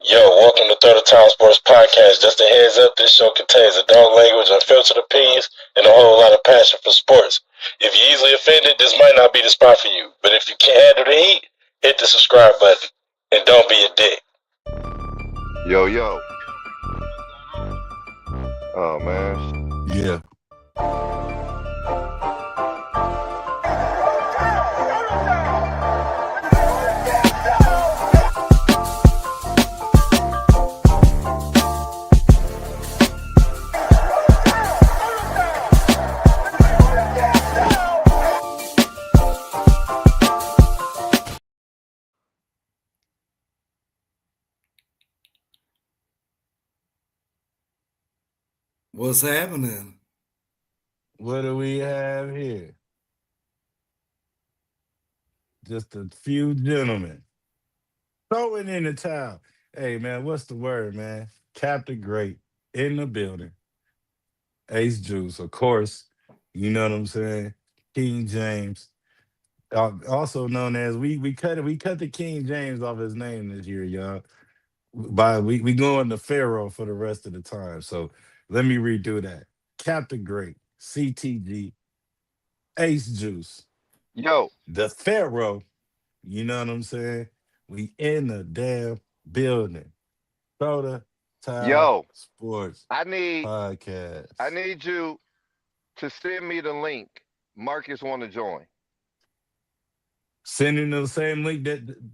Yo, welcome to Third Time Sports Podcast. Just a heads up, this show contains adult language, unfiltered opinions, and a whole lot of passion for sports. If you're easily offended, this might not be the spot for you. But if you can't handle the heat, hit the subscribe button. And don't be a dick. Yo, yo. Oh man. Yeah. What's happening? What do we have here? Just a few gentlemen throwing in the towel. Hey man, what's the word, man? Captain Great in the building. Ace Juice, of course. You know what I'm saying? King James, also known as we cut the King James off his name this year, y'all. By we going to Pharaoh for the rest of the time. So let me redo that. Captain Great, CTG, Ace Juice, Yo. the Pharaoh. You know what I'm saying? We in the damn building. Soda Tile Yo. Sports I need I Podcast. need you to send me the link. Marcus wanna join. Sending the same link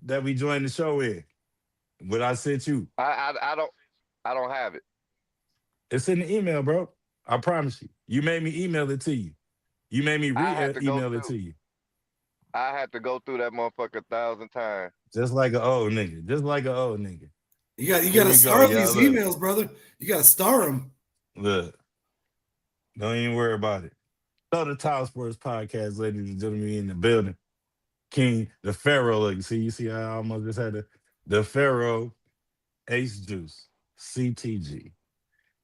that we joined the show in. What I sent you. I don't have it. It's in the email, bro. I promise you. You made me email it to you. You made me I had to go email it through to you. I had to go through that motherfucker 1,000 times. Just like an old nigga. Just like an old nigga. You Here got to we go, star y'all. these Look. emails, brother. You got to star them. Look. Don't even worry about it. So the Tile Sports Podcast, ladies and gentlemen, in the building. King, the Pharaoh. Look, you see how I almost just had the Pharaoh, Ace Juice, CTG.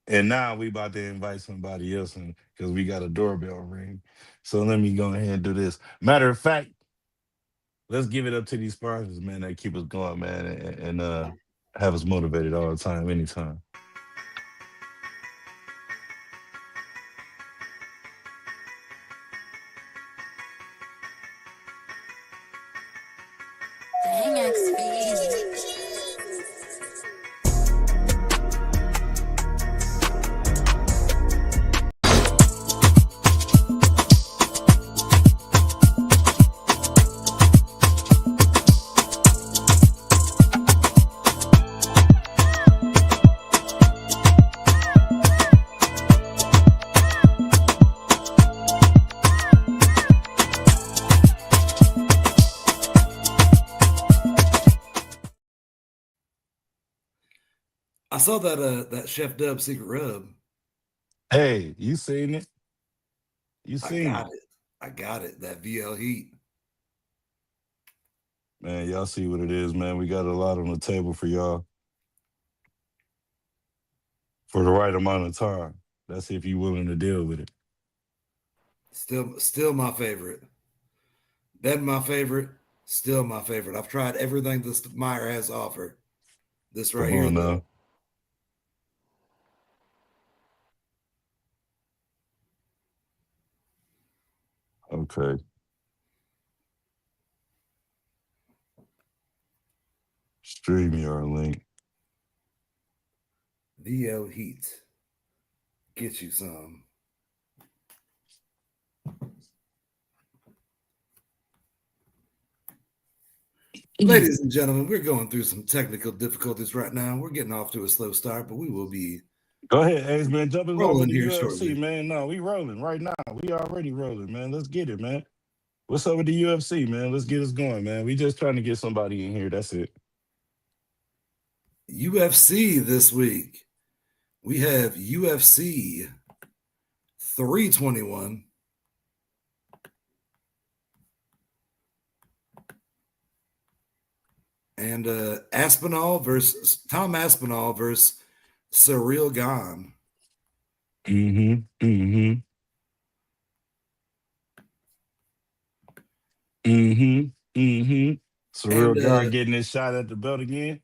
And now we about to invite somebody else in because we got a doorbell ring. So let me go ahead and do this. Matter of fact, let's give it up to these sponsors, man, that keep us going, man, and have us motivated all the time, anytime. Dang XP. I saw that Chef Dub secret rub. Hey, you seen it? You I seen got it. it. I got it. That VL heat. Man, y'all see what it is, man. We got a lot on the table for y'all for the right amount of time. That's if you willing to deal with it. Still my favorite. Been my favorite. Still my favorite. I've tried everything this Meyer has to offer. This right Come here, on though. now. Okay. Stream your link. VL heat. Get you some. Ladies and gentlemen, we're going through some technical difficulties right now. We're getting off to a slow start, but we will be Go ahead, Ace, man. Jump us over rolling the here UFC, shortly. man. No, we rolling right now. We already rolling, man. Let's get it, man. What's up with the UFC, man? Let's get us going, man. We just trying to get somebody in here. That's it. UFC this week. We have UFC 321. And Aspinall versus Tom Aspinall versus Surreal Gone. Mm-hmm. Mm-hmm. Mm-hmm. Mm-hmm. And Surreal guy getting his shot at the belt again.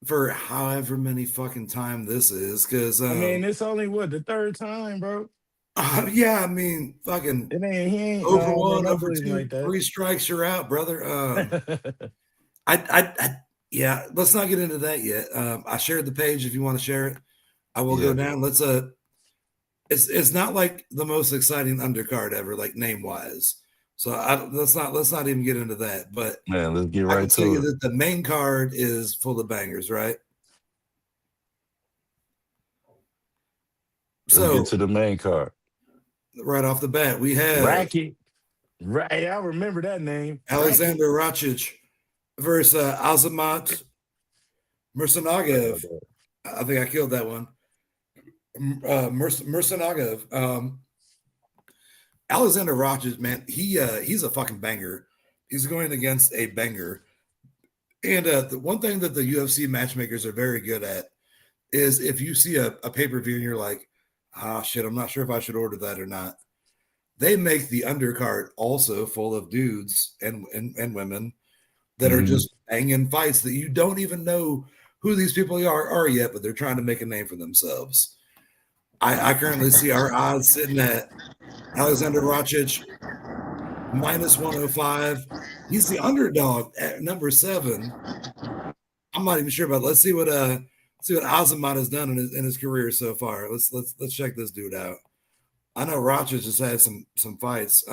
for however many fucking time this is, because I mean, it's only what the third time, bro. yeah, I mean, fucking It ain't he ain't over no man. one, Don't over do him two, like that. 3 strikes, you're out, brother. Yeah, let's not get into that yet. I shared the page. If you want to share it, I will go down. Let's it's not like the most exciting undercard ever, like name wise. So let's not even get into that. But man, let's get I can right tell to you it. that the main card is full of bangers, right? Let's get to the main card. Right off the bat, we have Racky. Right, I remember that name. Alexander Rakic versus Azamat Mursanagaev. I think I killed that one. Mursanagaev. Alexander Rakic, man, he's a fucking banger. He's going against a banger. And the one thing that the UFC matchmakers are very good at is if you see a pay-per-view and you're like, shit, I'm not sure if I should order that or not. They make the undercard also full of dudes and women that are just banging fights that you don't even know who these people are yet, but they're trying to make a name for themselves. I currently see our odds sitting at Alexander Rakic minus 105. He's the underdog at number 7. I'm not even sure about it. Let's see what Azamat has done in his career so far. Let's check this dude out. I know Rakic has had some fights.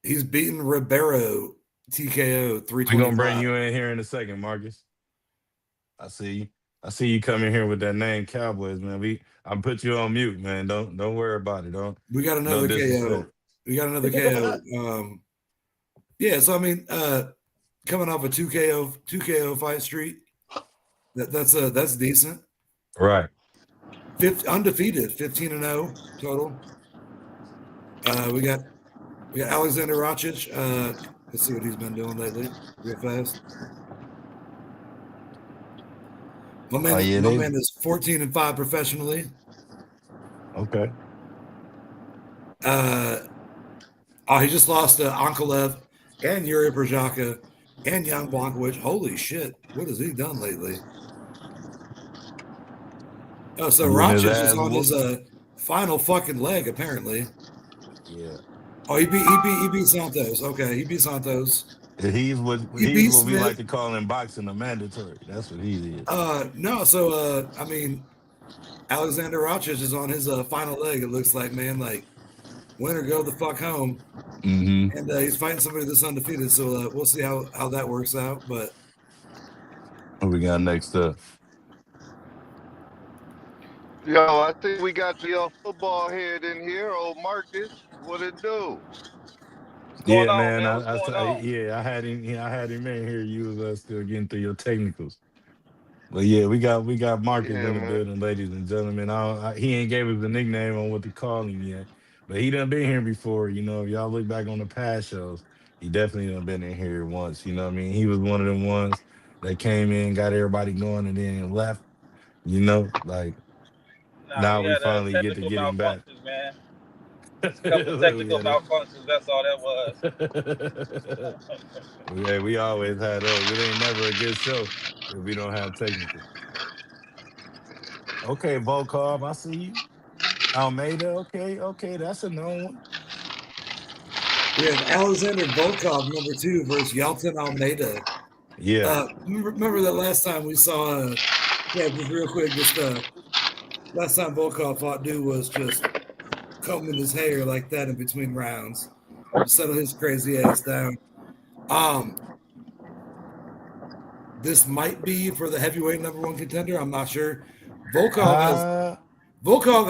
He's beaten Ribeiro TKO 325. We're gonna bring you in here in a second, Marcus. I see you coming here with that name Cowboys, man. I put you on mute, man. Don't worry about it. We got another KO. We got another KO. Yeah, so I mean, coming off a 2 KO fight streak, that's decent. Right. Undefeated, 15-0 total. We got Alexander Rakic. Let's see what he's been doing lately, real fast. My man is 14-5 professionally. Okay. He just lost to Ankalev and Yuri Prochazka and Jan Blachowicz. Holy shit, what has he done lately? Oh, so Rakic is on his final fucking leg, apparently. Yeah. Oh, he beat Santos. Okay, he beat Santos. He's what we like to call in boxing a mandatory. That's what he is. No, so I mean, Alexander Rakic is on his final leg. It looks like, man, like win or go the fuck home. And he's fighting somebody that's undefeated. So we'll see how that works out. But what we got next up? Yo, I think we got the football head in here. Old Marcus, what it do? Yeah, man. I had him in here. You was still getting through your technicals. But yeah, we got Marcus in the building, ladies and gentlemen. He ain't gave us the nickname on what to call him yet, but he done been here before. You know, if y'all look back on the past shows, he definitely done been in here once. You know what I mean? He was one of them ones that came in, got everybody going, and then left. You know, like now we finally get to get him back. Man. A couple technical malfunctions, that's all that was. Yeah, we always had those. It ain't never a good show if we don't have technical. Okay, Volkov, I see you. Almeida, okay, that's a known one. We have Alexander Volkov, number 2, versus Yalton Almeida. Yeah. Remember that last time we saw, just real quick, last time Volkov fought, dude was just combing his hair like that in between rounds to settle his crazy ass down. This might be for the heavyweight number 1 contender. I'm not sure. Volkov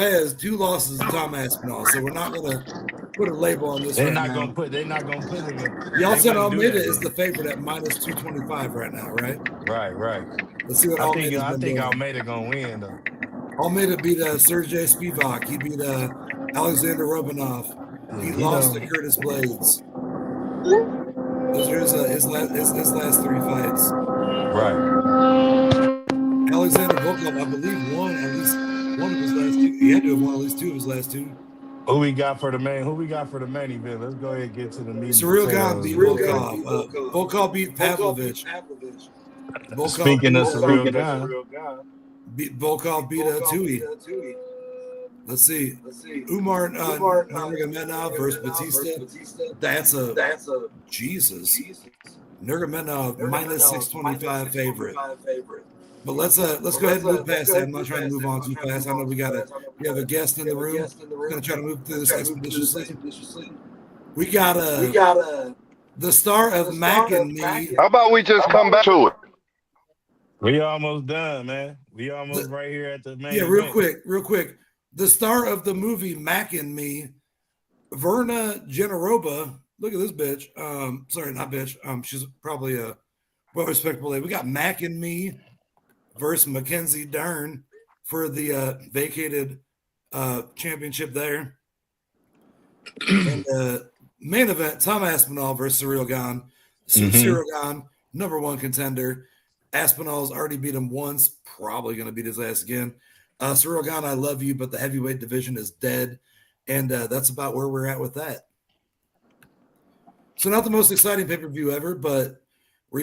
has 2 losses to Tom Aspinall, so we're not gonna put a label on this. They're not gonna put him. Yalton Almeida is the favorite at minus 225 right now, right? Right. Let's see what I think Almeida gonna win though. Almeida beat Sergey Spivak. He beat Alexander Romanov. He lost to Curtis Blades. Those are his last 3 fights. Right. Alexander Volkov, I believe, won at least one of his last 2. He had to have won at least 2 of his last 2. Who we got for the main? Who we got for the main event? Let's go ahead and get to the meat and Surreal Gone potatoes beat real quick. Volkov. Volkov beat Pavlovich. Volkov Speaking of beat surreal guy, Volkov beat Tui. Let's see. Umar Nurmagomedov versus Batista. That's a Jesus. Nurmagomedov minus 625 favorite. But let's go ahead and move past that. I'm not trying to move on too fast. I know we have a guest in the room. We're gonna try to move through this expeditiously. We got the star of Mac and Me. How about we just come back to it? we almost done, man. We almost right here at the main Real event. quick. The star of the movie Mac and Me, Verna Generoba. Look at this bitch. Sorry, not bitch. She's probably a well-respectable lady. We got Mac and Me versus Mackenzie Dern for the vacated championship there. And main event, Tom Aspinall versus Cyril Gahn. Cyril Gahn, number one contender. Aspinall's already beat him once, probably going to beat his ass again. Cyril Gahn, I love you, but the heavyweight division is dead. And that's about where we're at with that. So not the most exciting pay-per-view ever, but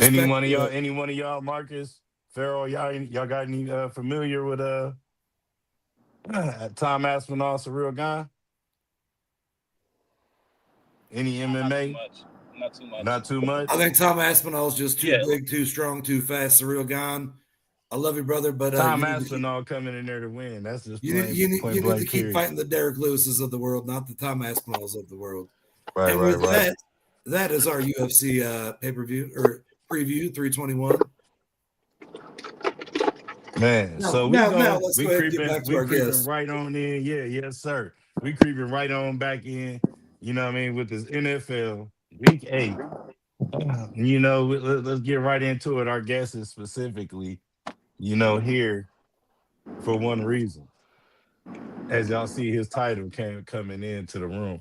Any one of y'all, Marcus, Farrell, y'all got any familiar with Tom Aspinall, Surreal Gone? Any MMA? Not too much. Not too much. I think Tom Aspinall's just too big, too strong, too fast. Surreal Gone. I love you, brother, but Tom Aspinall coming in there to win. That's just you need to keep fighting the Derek Lewises of the world, not the Tom Aspinalls of the world. Right. That is our UFC pay-per-view or preview 321. Man, so we creeping right on in. Yes, sir. We creeping right on back in. You know what I mean, with this NFL week 8. You know, let's get right into it. Our guest is specifically, here for one reason. As y'all see, his title coming into the room.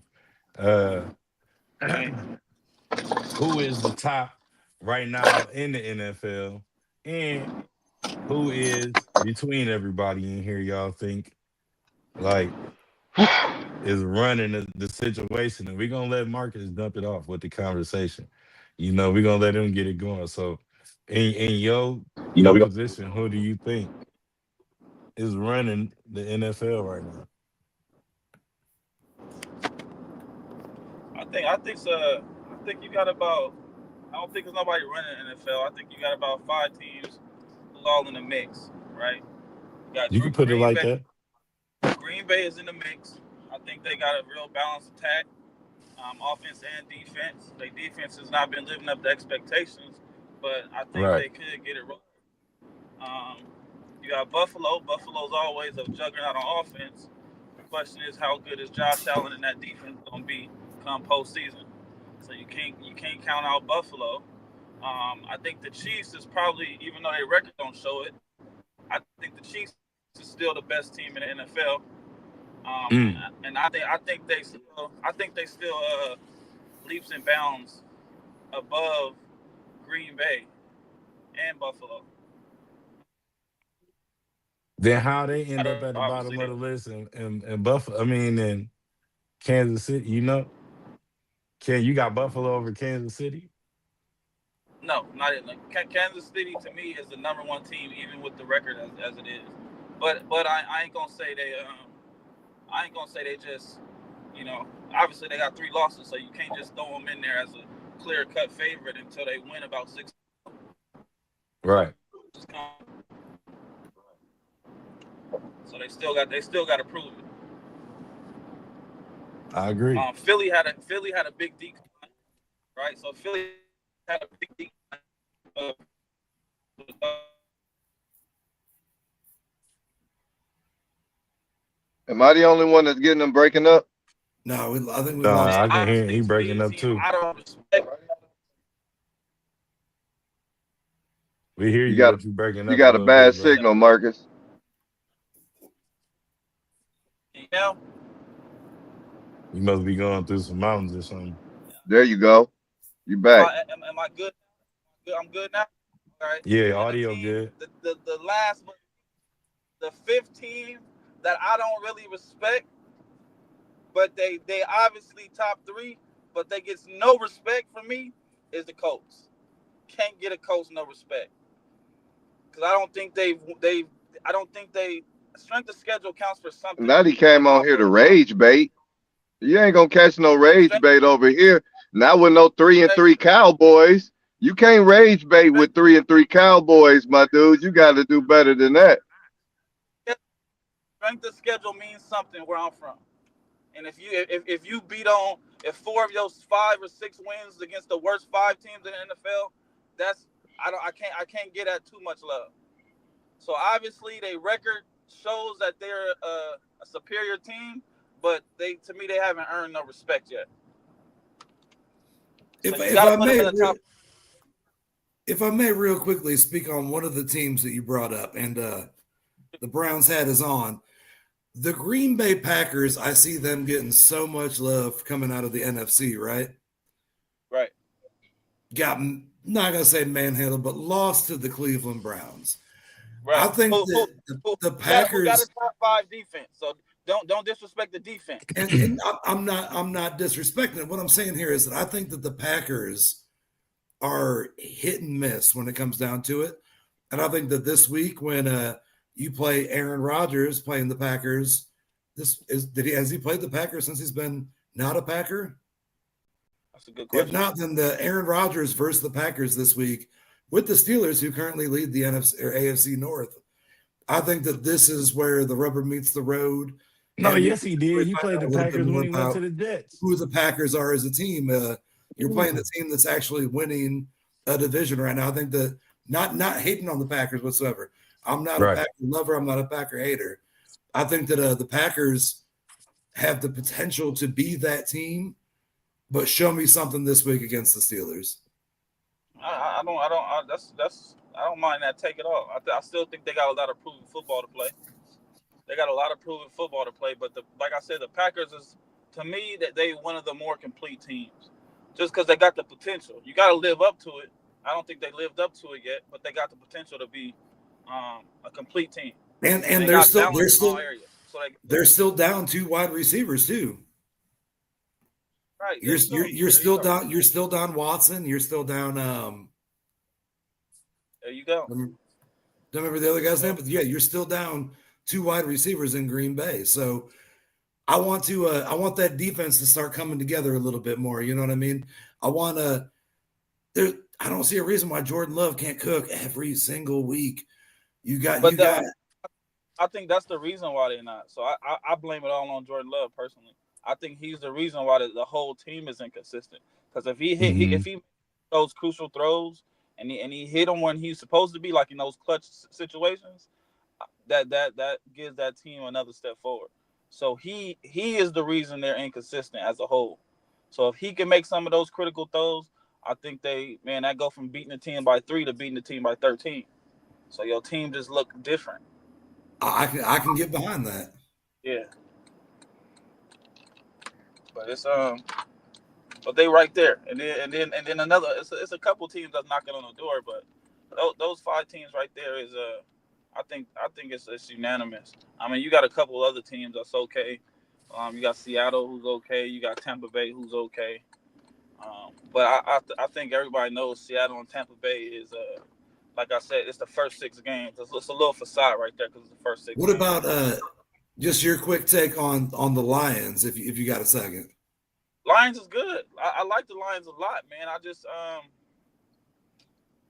Who is the top right now in the NFL, and who is between everybody in here? Y'all think is running the situation, and we're gonna let Marcus dump it off with the conversation. We're gonna let him get it going. So, in your position, who do you think is running the NFL right now? I think you got about. I don't think there's nobody running the NFL. I think you got about 5 teams who's all in the mix, right? You can put it like that. Green Bay is in the mix. I think they got a real balanced attack, offense and defense. Their defense has not been living up to expectations, but I think they could get it right. You got Buffalo. Buffalo's always a juggernaut on offense. The question is, how good is Josh Allen and that defense going to be come postseason? So you can't count out Buffalo. I think the Chiefs is probably, even though their record don't show it, I think the Chiefs is still the best team in the NFL. And I think they still leaps and bounds above Green Bay and Buffalo. Then how they end up at the bottom of the list and Buffalo? I mean, in Kansas City, you got Buffalo over Kansas City? No, not in Kansas City. To me, is the number one team, even with the record as it is. But I ain't gonna say they. I ain't gonna say they just. Obviously they got 3 losses, so you can't just throw them in there as a clear-cut favorite until they win about 6. Right. So they still got to prove it. I agree. Philly had a big decline, right? So Philly had a big decline. Am I the only one that's getting them breaking up? No, I think we lost. I can hear he breaking up too. I don't respect. We hear you, but you breaking up. You got a bad signal, Marcus. Yeah. You must be going through some mountains or something. There you go. You back. Am I good? I'm good now. All right. Yeah, audio good. The last one, the 15 that I don't really respect but they obviously top three, but they gets no respect from me. Is the Colts. Can't get a Colts no respect because I don't think they strength of schedule counts for something Now he in came my on here to book. rage bait. You ain't gonna catch no rage Strength, bait over here. Not with no three and strength, three Cowboys. You can't rage bait with 3-3 Cowboys, my dude. You got to do better than that. strength of schedule means something where I'm from. And if you beat on if four of your 5 or 6 wins against the worst five teams in the NFL, that's I can't get at too much love. So obviously, their record shows that they're a superior team, but they to me they haven't earned no respect yet. So you If got to I put them may, in the top. if I may, real quickly speak on one of the teams that you brought up, and the Browns hat is on. The Green Bay Packers, I see them getting so much love coming out of the NFC, right? Right. Got, not going to say manhandled, but lost to the Cleveland Browns. I Right. think Who that the who got a Packers, top five defense? So don't disrespect the defense. and I'm not disrespecting it. What I'm saying here is that I think that the Packers are hit and miss when it comes down to it. And I think that this week when you play Aaron Rodgers playing the Packers, has he played the Packers since he's been not a Packer? That's a good If question. not, then the Aaron Rodgers versus the Packers this week with the Steelers, who currently lead the NFC or AFC North. I think that this is where the rubber meets the road, No, and we yes, can he really did. He find played out the a little bit Packers when more he went to about the Jets. who the Packers are as a team. You're playing the team that's actually winning a division right now. I think that not hating on the Packers whatsoever. I'm not a Right. Packer lover. I'm not a Packer hater. I think that the Packers have the potential to be that team, but show me something this week against the Steelers. I don't mind that take at all. I still think they got a lot of proven football to play. They got a lot of proven football to play, but like I said, the Packers is to me that they one of the more complete teams, just because they got the potential. You got to live up to it. I don't think they lived up to it yet, but they got the potential to be a complete team, And and they they're got still balance in all areas. So they're still down 2 wide receivers too. right, You're there you still go. down. You're still down Watson. You're still down. There you go. Don't remember the other guy's name, but yeah, you're still down 2 wide receivers in Green Bay. So I want that defense to start coming together a little bit more. You know what I mean? I want to. There, I don't see a reason why Jordan Love can't cook every single week. But I think that's the reason why they're not. So I blame it all on Jordan Love personally. I think he's the reason why the whole team is inconsistent. Because if he hit, Mhm. if he those crucial throws and he hit them when he's supposed to be, like in those clutch situations, that gives that team another step forward. So he is the reason they're inconsistent as a whole. So if he can make some of those critical throws, I think that go from beating the team by 3 to beating the team by 13. So your team just look different. I can get behind that. Yeah, but but they right there, and then another. It's a couple teams that's knocking on the door, but those 5 teams right there is I think it's unanimous. I mean, you got a couple other teams that's okay. You got Seattle who's okay. You got Tampa Bay who's okay. But I think everybody knows Seattle and Tampa Bay is like I said, it's the first 6 games. It's a little facade right there because it's the first six What games. about just your quick take on the Lions, if you got a second? Lions is good. I like the Lions a lot, man. I just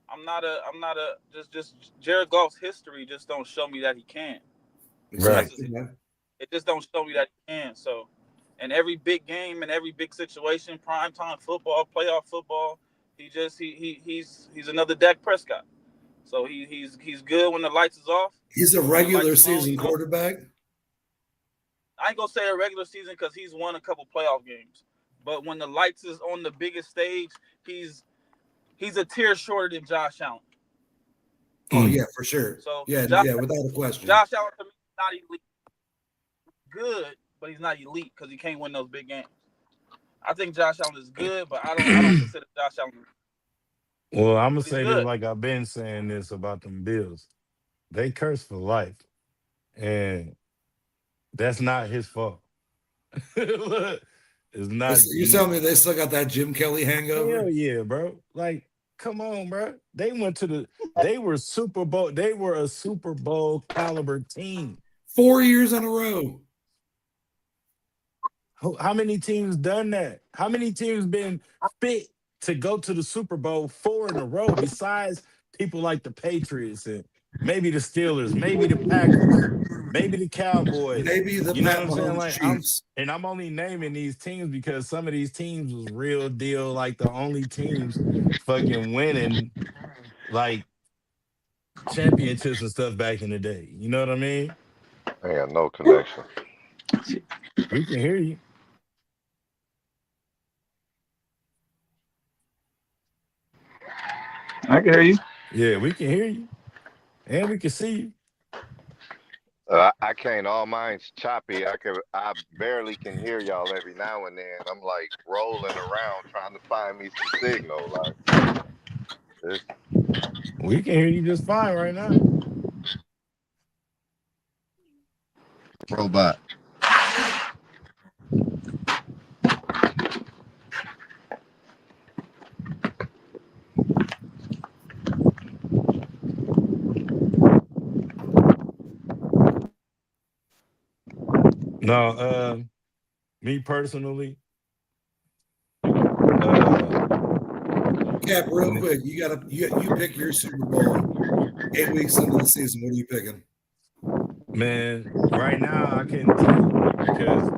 I'm not a just Jared Goff's history just don't show me that he can. Right. Exactly. It just don't show me that he can. So, in every big game and every big situation, primetime football, playoff football, he's another Dak Prescott. So he's good when the lights is off. He's a But when the lights regular is on, season quarterback. I ain't gonna say a regular season because he's won a couple playoff games. But when the lights is on the biggest stage, he's a tier shorter than Josh Allen. Oh yeah, for sure. So Yeah, without a question. Josh Allen to me is not elite. Good, but he's not elite because he can't win those big games. I think Josh Allen is good, but I don't consider Josh Allen. Well, I'm gonna But he's say this good. like I've been saying this about them Bills. They curse for life, and that's not his fault. Look, it's not. You telling me they still got that Jim Kelly hangover? Hell yeah, bro. Like, come on, bro. They went to the. They were Super Bowl. They were a Super Bowl caliber team. 4 years in a row. How many teams done that? How many teams been fit to go to the Super Bowl 4 in a row? Besides people like the Patriots and maybe the Steelers, maybe the Packers, maybe the Cowboys. Maybe the You know Pat what I'm saying? Mahomes Like Chiefs. I'm only naming these teams because some of these teams was real deal, like the only teams fucking winning like championships and stuff back in the day. You know what I mean? I got no connection. We can hear you. I can hear you. Yeah, we can hear you. And we can see you. I can't. All mine's choppy. I barely can hear y'all every now and then. I'm like rolling around trying to find me some signal. Like, we can hear you just fine right now. Robot. No, me personally. Cap, real quick, you pick your Super Bowl 8 weeks into the season. What are you picking? Man, right now I can't tell you because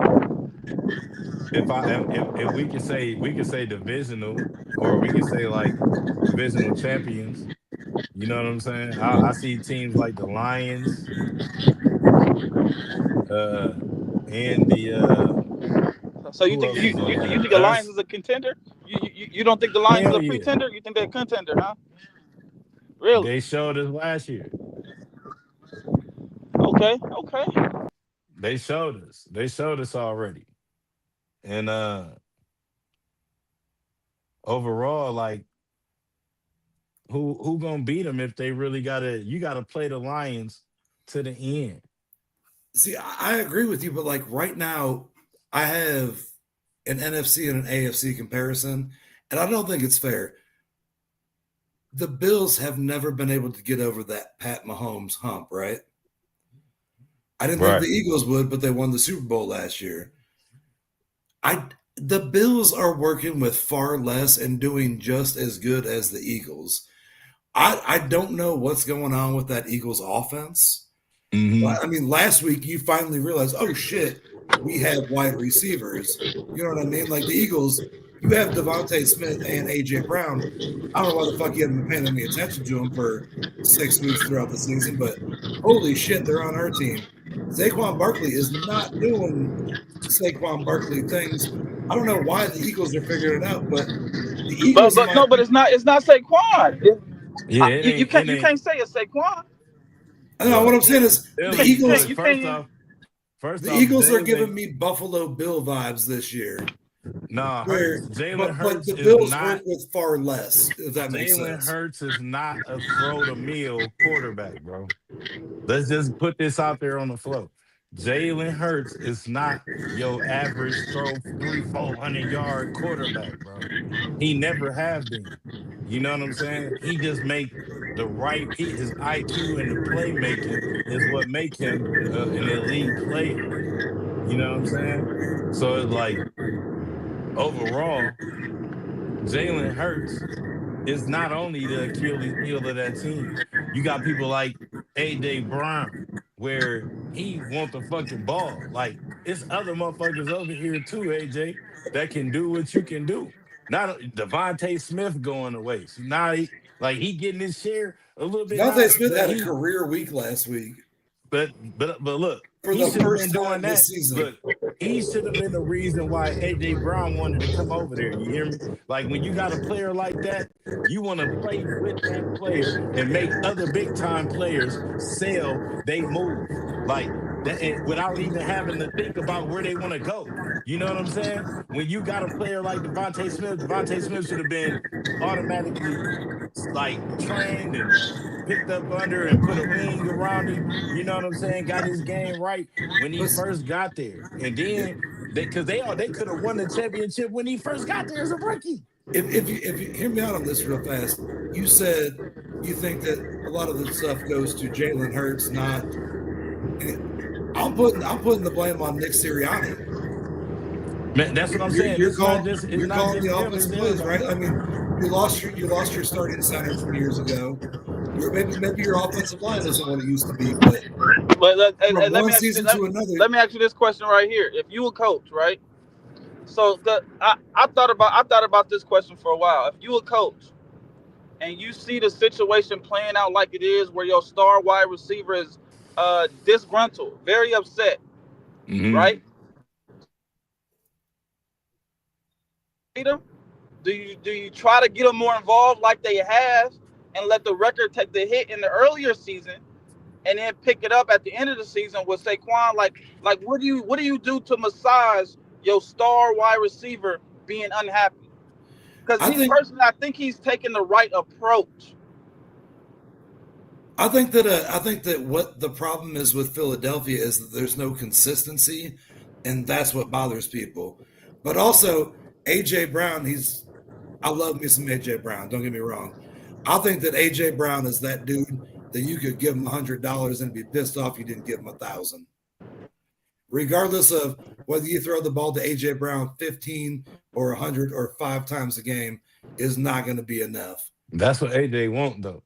if we can say divisional or we can say like divisional champions. You know what I'm saying? I see teams like the Lions, and the So you who think else is on you there? think the Lions is a contender? You don't think the Lions is Hell a yeah. pretender? You think they're a contender, huh? Really? They showed us last year. Okay. They showed us. They showed us already. And overall, like who gonna beat them if they really you gotta play the Lions to the end. See, I agree with you, but like right now, I have an NFC and an AFC comparison, and I don't think it's fair. The Bills have never been able to get over that Pat Mahomes hump, right? I didn't think the Eagles would, but they won the Super Bowl last year. The Bills are working with far less and doing just as good as the Eagles. I don't know what's going on with that Eagles offense. Mm-hmm. I mean, last week you finally realized, oh shit, we have wide receivers. You know what I mean? Like the Eagles, you have Devontae Smith and AJ Brown. I don't know why the fuck you haven't been paying any attention to them for 6 weeks throughout the season, but holy shit, they're on our team. Saquon Barkley is not doing Saquon Barkley things. I don't know why the Eagles are figuring it out, but the Eagles, But it's not Saquon. Yeah, it You ain't. can't say it's Saquon. I know what I'm saying is the Eagles. First The off, Eagles are giving me Buffalo Bill vibes this year. Nah, Jalen Hurts, but the Bills work with far less. If that makes sense. Jalen Hurts is not a throw the meal quarterback, bro. Let's just put this out there on the floor. Jalen Hurts is not your average throw 300-400 yard quarterback, bro. He never have been. You know what I'm saying? He just make the right. His IQ and the playmaking is what make him an elite player. You know what I'm saying? So it's like overall, Jalen Hurts is not only the Achilles heel of that team. You got people like AJ Brown, where he want the fucking ball. Like it's other motherfuckers over here too, AJ, that can do what you can do. Not Devontae Smith going away. So now he getting his share a little bit now. Devontae Smith had a career week last week. But look, for the first time this season. Look, he should have been the reason why AJ Brown wanted to come over there. You hear me? Like when you got a player like that, you want to play with that player and make other big time players sell they move. Like that without even having to think about where they want to go. You know what I'm saying? When you got a player like Devontae Smith should have been automatically like trained and picked up under and put a wing around him. You know what I'm saying? Got his game right when he first got there. And then because they could have won the championship when he first got there as a rookie. If you hear me out on this real fast, you said you think that a lot of the stuff goes to Jalen Hurts, not. I'm putting the blame on Nick Sirianni. Man, that's what I'm saying. You're It's calling not just the him, offensive it's plays, right? everybody. I mean, you lost your starting center from years ago. Maybe your offensive line isn't what it used to be, but from let one me ask you season this, to another. let me ask you this question right here. If you a coach, right? So I thought about this question for a while. If you a coach and you see the situation playing out like it is, where your star wide receiver is disgruntled, very upset, Mm-hmm. right? Do you try to get them more involved like they have, and let the record take the hit in the earlier season, and then pick it up at the end of the season with Saquon? Like what do you do to massage your star wide receiver being unhappy? Because I I think he's taking the right approach. I think that what the problem is with Philadelphia is that there's no consistency, and that's what bothers people. But also, AJ Brown, I love me some AJ Brown. Don't get me wrong. I think that AJ Brown is that dude that you could give him $100 and be pissed off you didn't give him 1,000. Regardless of whether you throw the ball to AJ Brown 15 or 100 or 5 times a game, is not going to be enough. That's what AJ want, though.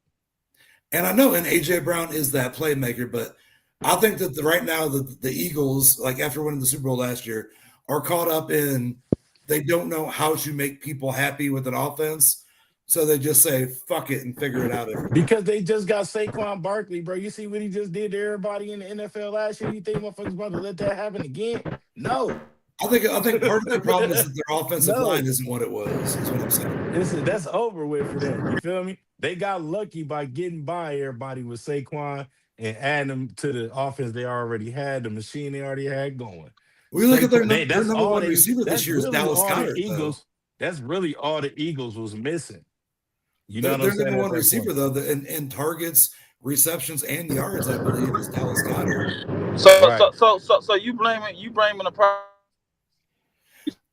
And I know, and AJ Brown is that playmaker, but I think that right now the Eagles, like after winning the Super Bowl last year, are caught up in they don't know how to make people happy with an offense. So they just say, fuck it and figure it out. Because they just got Saquon Barkley, bro. You see what he just did to everybody in the NFL last year? You think motherfuckers about to let that happen again? No. I think part of the problem is that their offensive line isn't what it was, is what I'm saying. That's over with for them. You feel me? They got lucky by getting by everybody with Saquon and adding them to the offense they already had, the machine they already had going. We look at their number one receiver this year is Dallas Goedert. That's really all the Eagles was missing. You know, what I'm saying? Their number one receiver, though, in targets, receptions, and yards, I believe, is Dallas Goedert. So you blaming the problem.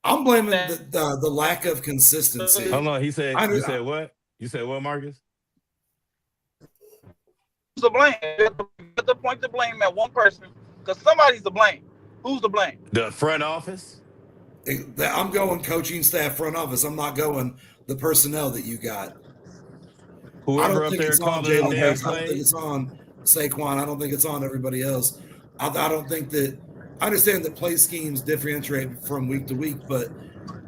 I'm blaming the lack of consistency. Hold on, you said what? You said what, Marcus? Who's to blame? At the point to blame at one person, because somebody's to blame. Who's to blame? The front office. I'm going coaching staff, front office. I'm not going the personnel that you got. Whoever up there calling the damn plays. I don't think it's on Saquon. I don't think it's on everybody else. I don't think that. I understand that play schemes differentiate from week to week, but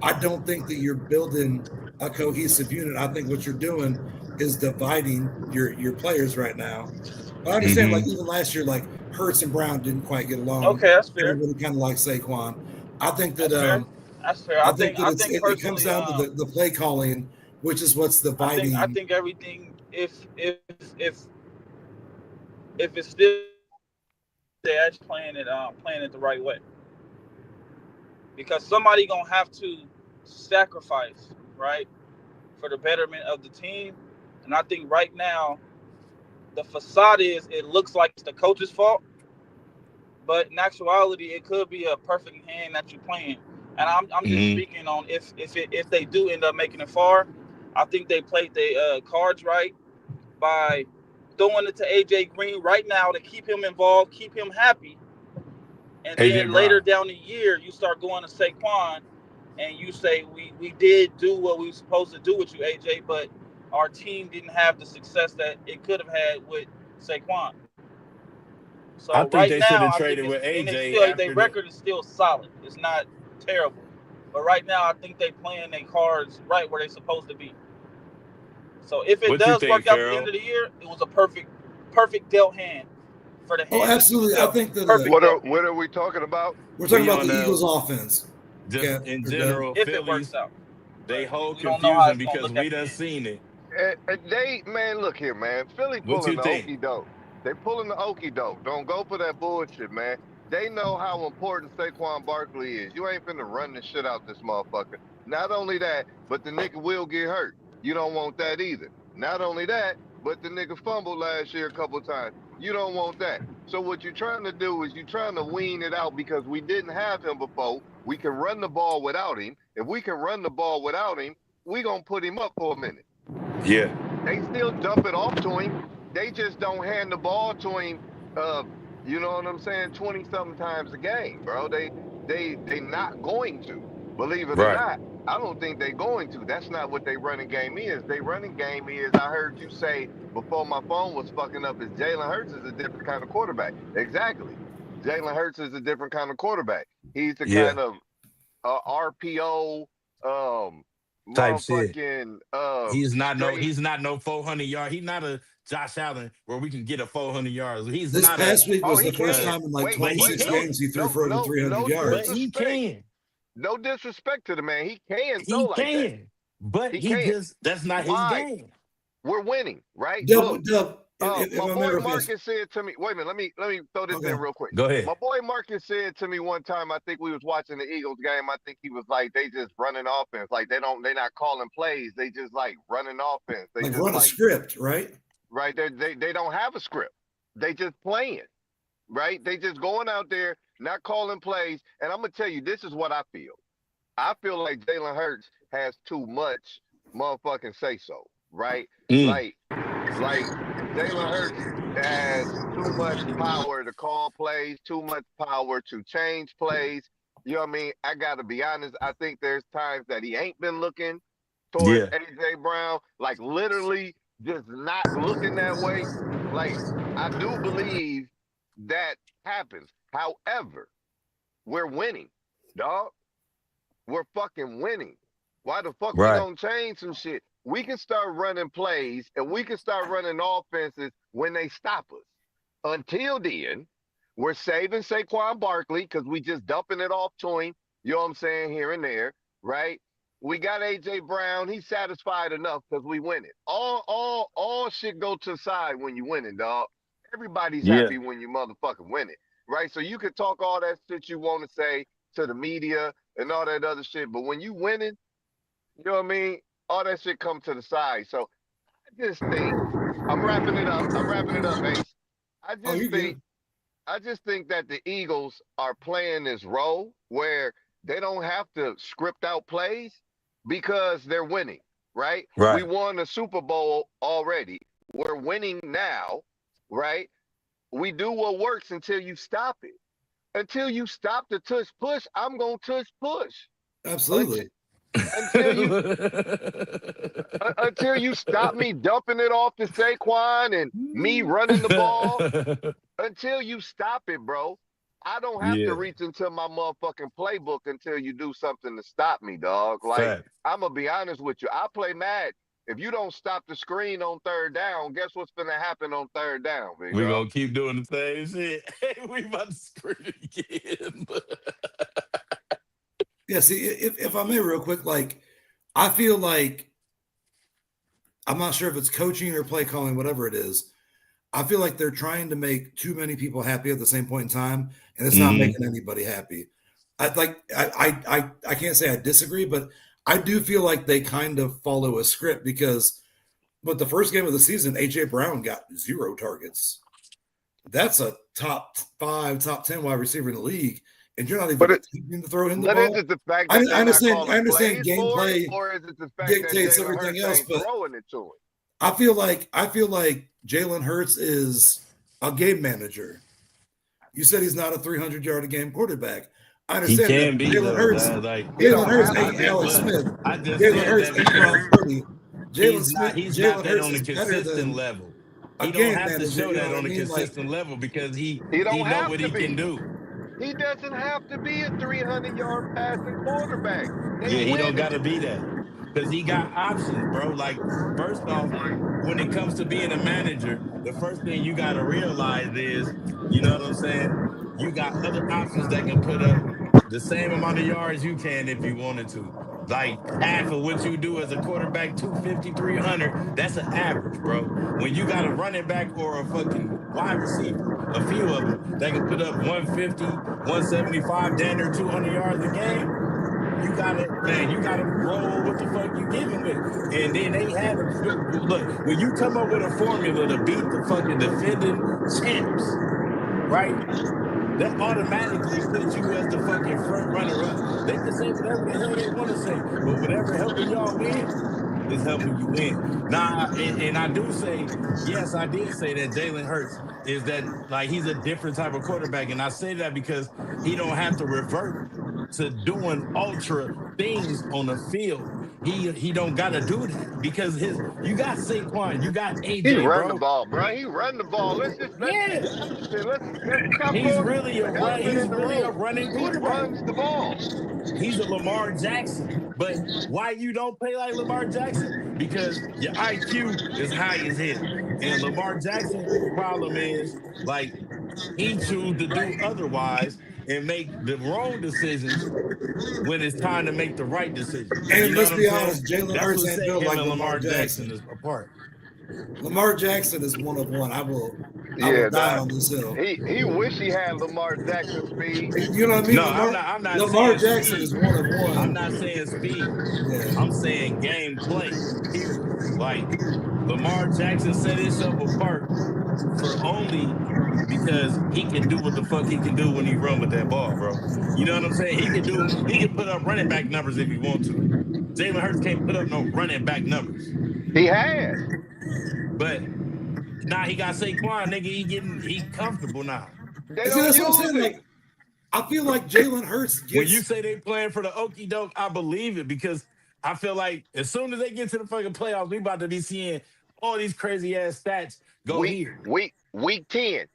I don't think that you're building a cohesive unit. I think what you're doing is dividing your players right now. But I understand, like even last year, like Hurts and Brown didn't quite get along. Okay, that's fair. Everybody kind of like Saquon. I think that that's fair. I think it comes down to the play calling, which is what's dividing. I think everything. If it's still they're actually playing it the right way, because somebody gonna have to sacrifice, right, for the betterment of the team. And I think right now the facade is it looks like it's the coach's fault, but in actuality it could be a perfect hand that you're playing. And I'm just speaking on if they do end up making it far. I think they played their cards right by throwing it to AJ Green right now to keep him involved, keep him happy. And then later down the year, you start going to Saquon and you say, we did do what we were supposed to do with you, AJ, but our team didn't have the success that it could have had with Saquon. So I think right they now, should have traded with AJ. Their record is still solid. It's not terrible. But right now, I think they playing their cards right where they're supposed to be. So if it does work out at the end of the year, it was a perfect dealt hand for the hand. Oh, absolutely. I think that what are we talking about? We're talking about the Eagles offense. Just in general, if it works out. They hold confusion because we done seen it. And look here, man. Philly pulling the okie doke. They pulling the okie doke. Don't go for that bullshit, man. They know how important Saquon Barkley is. You ain't finna run the shit out this motherfucker. Not only that, but the nigga will get hurt. You don't want that either. Not only that, but the nigga fumbled last year a couple of times. You don't want that. So what you're trying to do is you're trying to wean it out because we didn't have him before. We can run the ball without him. If we can run the ball without him, we gonna put him up for a minute. Yeah. They still dump it off to him. They just don't hand the ball to him. You know what I'm saying? 20 something times a game, bro. They not going to. Believe it or Right. not, I don't think they're going to. That's not what their running game is. Their running game is, I heard you say before my phone was fucking up, is Jalen Hurts is a different kind of quarterback. Exactly. Jalen Hurts is a different kind of quarterback. He's the Yeah. kind of RPO Type shit. motherfucking He's not straight. no 400 yard. He's not a Josh Allen where we can get a 400 yards. He's This not past week Oh, was he the first can. time in like Wait, but he 26 can. games he threw for over 300 no but yards. he disrespect. can. No disrespect to the man. He can throw He like that. can. But He he can. just that's not his Why? game. We're winning, right? Dub, Look, if my I may boy real fast. Marcus said to me, wait a minute, let me throw this Okay. in real quick. Go ahead. My boy Marcus said to me one time, I think we was watching the Eagles game. I think he was like, they just running offense. Like they not calling plays. They just like running offense. They Like just run a script, right? right there. They don't have a script. They just playing, right? They just going out there, not calling plays. And I'm gonna tell you, this is what I feel. I feel like Jalen Hurts has too much motherfucking say so, right? Like Jalen Hurts has too much power to call plays, too much power to change plays. You know what I mean? I gotta be honest. I think there's times that he ain't been looking towards Yeah. AJ Brown, like literally just not looking that way. Like I do believe that happens. However, we're winning, dog. We're fucking winning. Why the fuck we Right. gonna change some shit? We can start running plays and we can start running offenses when they stop us. Until then, we're saving Saquon Barkley because we just dumping it off to him. You know what I'm saying? Here and there, right? We got AJ Brown. He's satisfied enough because we win it. All shit go to the side when you win it, dog. Everybody's Yeah. happy when you motherfucking win it, right? So you can talk all that shit you want to say to the media and all that other shit, but when you winning, you know what I mean? All that shit come to the side. So I just think I'm wrapping it up. Ace. I Oh, just you're think good. that the Eagles are playing this role where they don't have to script out plays because they're winning, right? We Right. won the Super Bowl already. We're winning now, right? We do what works until you stop it. Until you stop the tush push, I'm gonna tush push. Absolutely. Until you stop me dumping it off to Saquon and me running the ball, until you stop it, bro. I don't have to Yeah. reach into my motherfucking playbook until you do something to stop me, dog. Like, Fact. I'm gonna be honest with you. I play mad. If you don't stop the screen on third down, guess what's gonna happen on third down, big We dog? gonna keep doing the same shit. We about to screw it again. Yeah, see, if I may real quick, like I feel like I'm not sure if it's coaching or play calling, whatever it is. I feel like they're trying to make too many people happy at the same point in time, and it's not Mhm. making anybody happy. I can't say I disagree, but I do feel like they kind of follow a script because but the first game of the season, AJ Brown got 0 targets. That's a top 5, top 10 wide receiver in the league, and you're not even attempting to throw him the But is ball. it the fact I that they're not understand calling gameplay plays for it, or is it the fact that dictates Jalen everything Hurts else, ain't but throwing it to him? I feel like Jalen Hurts is a game manager. You said he's not a 300-yard a game quarterback. I He understand can that. be Jalen though. Hurts don't have ain't to be. Alex Smith. I just Jalen said Hurts that ain't Brock because Purdy. he's not that Hurts on a is better consistent than level. a He don't game have to manager. show You know that what I on a mean? Like, consistent level because he don't know have what to he can be. do. He doesn't have to be a 300-yard passing quarterback. They Yeah, he don't winning. gotta be that. Because he got options, bro. Like, first off, when it comes to being a manager, the first thing you gotta realize is, you know what I'm saying? You got other options that can put up the same amount of yards you can if you wanted to. Like half of what you do as a quarterback, 250, 300, that's an average, bro. When you got a running back or a fucking wide receiver, a few of them that can put up 150, 175, damn near 200 yards a game, you gotta roll what the fuck you giving with. And then they had look, when you come up with a formula to beat the fucking defending champs, right? That automatically puts you as the fucking front runner up. They can say whatever the hell they want to say, but whatever helping y'all win is helping you win. Now, and I do say, yes, I did say that Jalen Hurts is that like he's a different type of quarterback, and I say that because he don't have to revert to doing ultra things on the field. He don't got to do that because you got Saquon, you got He AJ, run the bro. ball, bro. He run the ball. Yeah, Let's stop he's throwing really the elephant he's in the really a room. running He quarterback. runs the ball. He's a Lamar Jackson. But why you don't play like Lamar Jackson? Because your IQ is high as hell. And Lamar Jackson problem is like he choose to do otherwise and make the wrong decisions when it's time to make the right decision. You And know let's what I'm be saying? honest, Jalen That's Hurts what ain't set built him like and Lamar Lamar Jackson Jackson. apart. Lamar Jackson is one of one. I will Yeah, die that on this hill. he wish he had Lamar Jackson speed. You know what I mean? No, I'm not Lamar saying Jackson speed. is one of I'm one. not saying speed. Yeah. I'm saying game play, period. Like Lamar Jackson set himself apart for only because he can do what the fuck he can do when he run with that ball, bro. You know what I'm saying? He can put up running back numbers if he want to. Jalen Hurts can't put up no running back numbers. He has. But now he got Saquon, nigga. He comfortable now. They And see, don't that's what I'm use saying. him. Like, I feel like Jalen Hurts When you gets. say they playing for the okie doke, I believe it because I feel like as soon as they get to the fucking playoffs, we about to be seeing all these crazy ass stats go here. Week 10.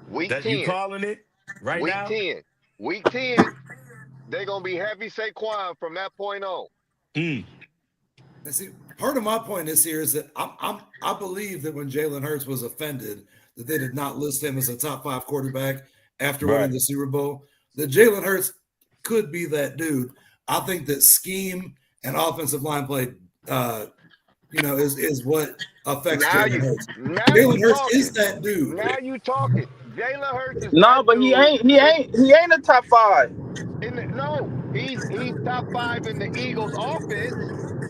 Week That you 10. calling it right Week now? 10. Week 10. They're gonna be heavy Saquon from that point on. Mm. And see, part of my point this year is that I believe that when Jalen Hurts was offended that they did not list him as a top 5 quarterback after winning the Super Bowl, that Jalen Hurts could be that dude. I think that scheme and offensive line play, is what affects Jalen Hurts. Jalen Hurts is that dude. Now you talking. Jalen Hurts is No, that but he dude. ain't. He ain't a top 5. No, he's top 5 in the Eagles offense.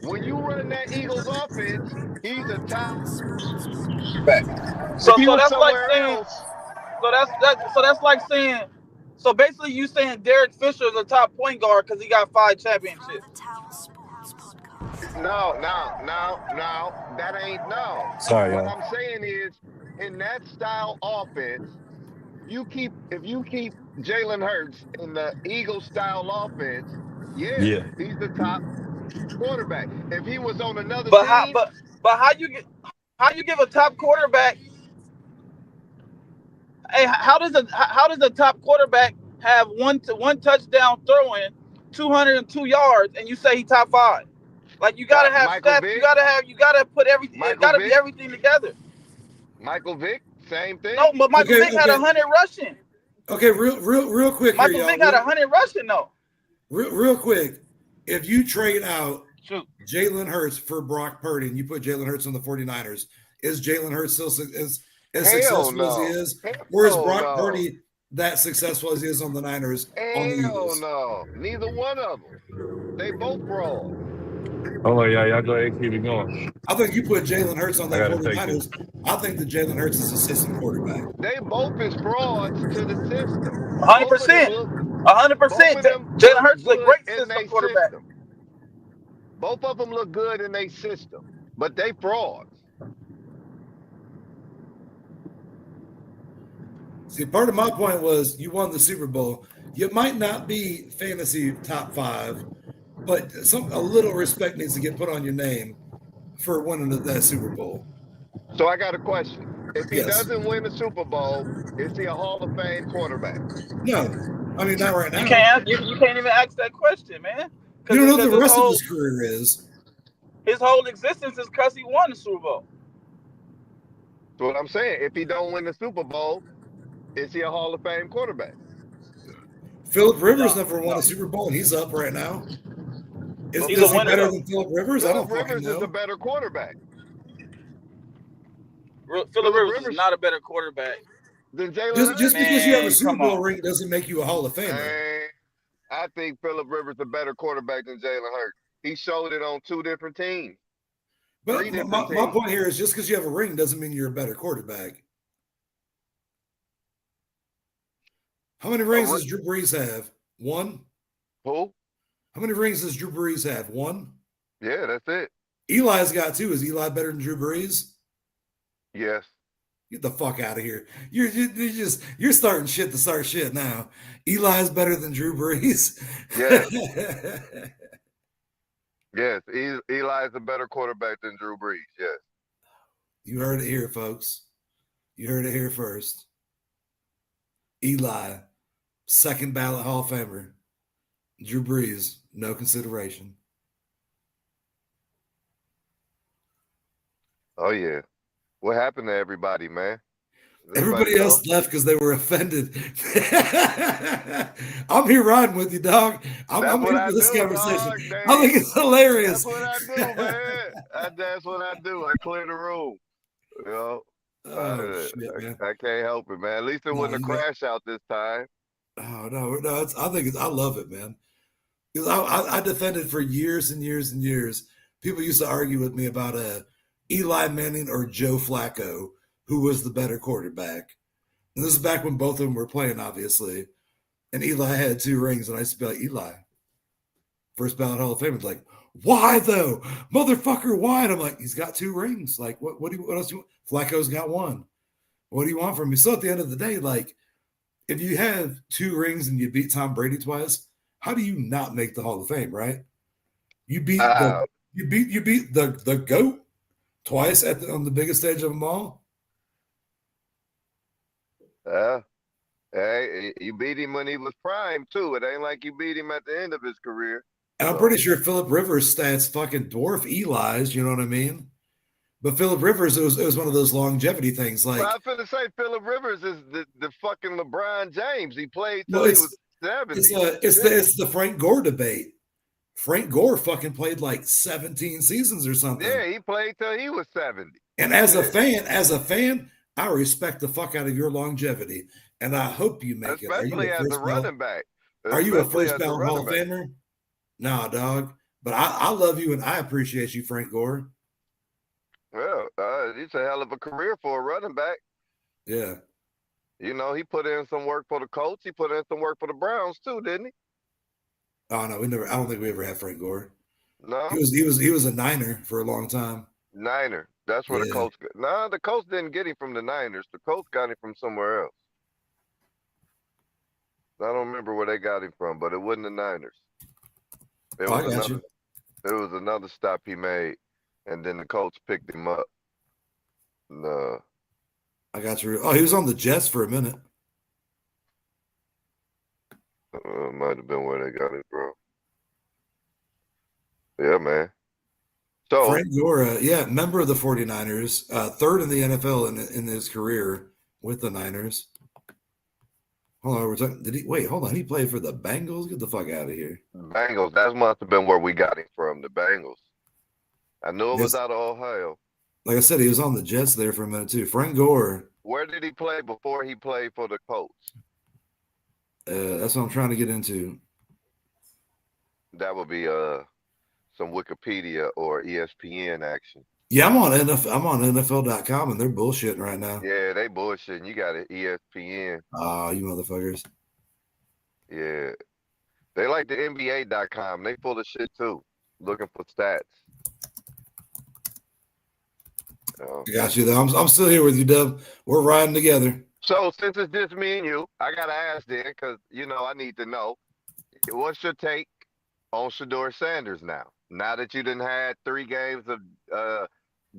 When you run that Eagles offense, he's a top back. If he So was that's like somewhere saying. else, So that's like saying. So basically, you saying Derek Fisher is a top point guard because he got 5 championships. no, that ain't no. Sorry, What y'all. I'm saying is, in that style offense, if you keep Jalen Hurts in the Eagle style offense, yeah, Yeah. he's the top quarterback. If he was on another But how? team, But how you give a top quarterback? Hey, how does a top quarterback have one touchdown throwing, 202 yards, and you say he top 5? Like you gotta have Michael stats. Vick, You gotta put everything. It Michael gotta be Vick, everything together. Michael Vick, same No, thing. but Michael Okay, Vick had okay, 100 rushing. okay. Real quick here, Michael y'all. Vick had 100 rushing though. Real quick. If you trade out Shoot. Jalen Hurts for Brock Purdy and you put Jalen Hurts on the 49ers, is Jalen Hurts still as Hell successful as he no. is? Or is Hell Brock no. Purdy that successful as he is on the Niners on the Hell Eagles? no. Neither one of them. They both fraud. Oh yeah, y'all go ahead and keep it going. I think you put Jalen Hurts on I that gotta take 49ers. this. I think that Jalen Hurts is a system quarterback. They both is frauds to the system. Both of them 100%. look 100%. Jalen Hurts is a good great in system their quarterback. system. Both of them look good in their system, but they frauds. See, part of my point was you won the Super Bowl. You might not be fantasy top 5, but a little respect needs to get put on your name for winning that Super Bowl. So I got a question. If he Yes. doesn't win the Super Bowl, is he a Hall of Fame quarterback? No. I mean, not right now. You can't even ask that question, man. You don't know what the Because rest of his career is. his whole existence is because he won the Super Bowl. That's what I'm saying. If he don't win the Super Bowl, is he a Hall of Fame quarterback? Philip Rivers never won a Super Bowl, and he's up right now. Is he better than Philip Rivers? I don't fucking know. Is a better quarterback. Philip Rivers is not a better quarterback than Jalen Hurts. Just because you have a Super Bowl ring doesn't make you a Hall of Famer. Man, I think Philip Rivers is a better quarterback than Jalen Hurts. He showed it on 2 different teams. But my point here is just because you have a ring doesn't mean you're a better quarterback. How many rings does Drew Brees have? One. Who? How many rings does Drew Brees have? One. Yeah, that's it. Eli's got two. Is Eli better than Drew Brees? Yes. Get the fuck out of here. You're starting shit to start shit now. Eli's better than Drew Brees. Yes. Yes. Eli's a better quarterback than Drew Brees. Yes. You heard it here, folks. You heard it here first. Eli, second ballot Hall of Famer. Drew Brees, no consideration. Oh yeah. What happened to everybody, man? Everybody else left because they were offended. I'm here riding with you, dog. I'm here for this conversation. I think it's hilarious. That's what I do, man. That's what I do. I clear the room. You know? Shit, man. I can't help it, man. At least it wasn't a crash out this time. Oh no! I love it, man. Because I defended for years and years and years. People used to argue with me about Eli Manning or Joe Flacco, who was the better quarterback. And this is back when both of them were playing, obviously. And Eli had 2 rings, and I used to be like, Eli, first ballot Hall of Fame. It's like, why though, motherfucker? Why? And I'm like, he's got 2 rings. Like, what else do you want? Flacco's got 1. What do you want from me? So at the end of the day, like, if you have 2 rings and you beat Tom Brady twice, how do you not make the Hall of Fame, right? You beat you beat the GOAT twice on the biggest stage of them all. Hey, you beat him when he was prime too. It ain't like you beat him at the end of his career. And I'm pretty sure Phillip Rivers' stats fucking dwarf Eli's. You know what I mean? But Phillip Rivers, it was one of those longevity things. Like, well, I was going to say, Phillip Rivers is the fucking LeBron James. He played till he was 70. It's the Frank Gore debate. Frank Gore fucking played like 17 seasons or something. Yeah, he played till he was 70. And as a fan, I respect the fuck out of your longevity, and I hope you make it. Especially as a running back. Are you a first ballot Hall of Famer? Nah, dog. But I love you and I appreciate you, Frank Gore. Well, it's a hell of a career for a running back. Yeah. You know, he put in some work for the Colts. He put in some work for the Browns too, didn't he? Oh no, I don't think we ever had Frank Gore. No. He was a Niner for a long time. Niner. That's where the Colts got. No, the Colts didn't get him from the Niners. The Colts got him from somewhere else. I don't remember where they got him from, but it wasn't the Niners. It was another stop he made, and then the Colts picked him up. No. I got you. Oh, he was on the Jets for a minute. Might have been where they got it, bro. Yeah, man. So Frank Gore, member of the 49ers, third in the NFL in his career with the Niners. Hold on, hold on. He played for the Bengals? Get the fuck out of here. Bengals. That must have been where we got him from, the Bengals. I knew it was out of Ohio. Like I said, he was on the Jets there for a minute too. Frank Gore. Where did he play before he played for the Colts? That's what I'm trying to get into. That would be some Wikipedia or ESPN action. Yeah, I'm on NFL.com and they're bullshitting right now. Yeah, they bullshitting. You got it, ESPN. Oh, you motherfuckers. Yeah. They like the NBA.com. They full of shit too. Looking for stats. I got you though. I'm still here with you, Dub. We're riding together. So since it's just me and you, I gotta ask then, because I need to know. What's your take on Shedeur Sanders now? Now that you done had 3 games of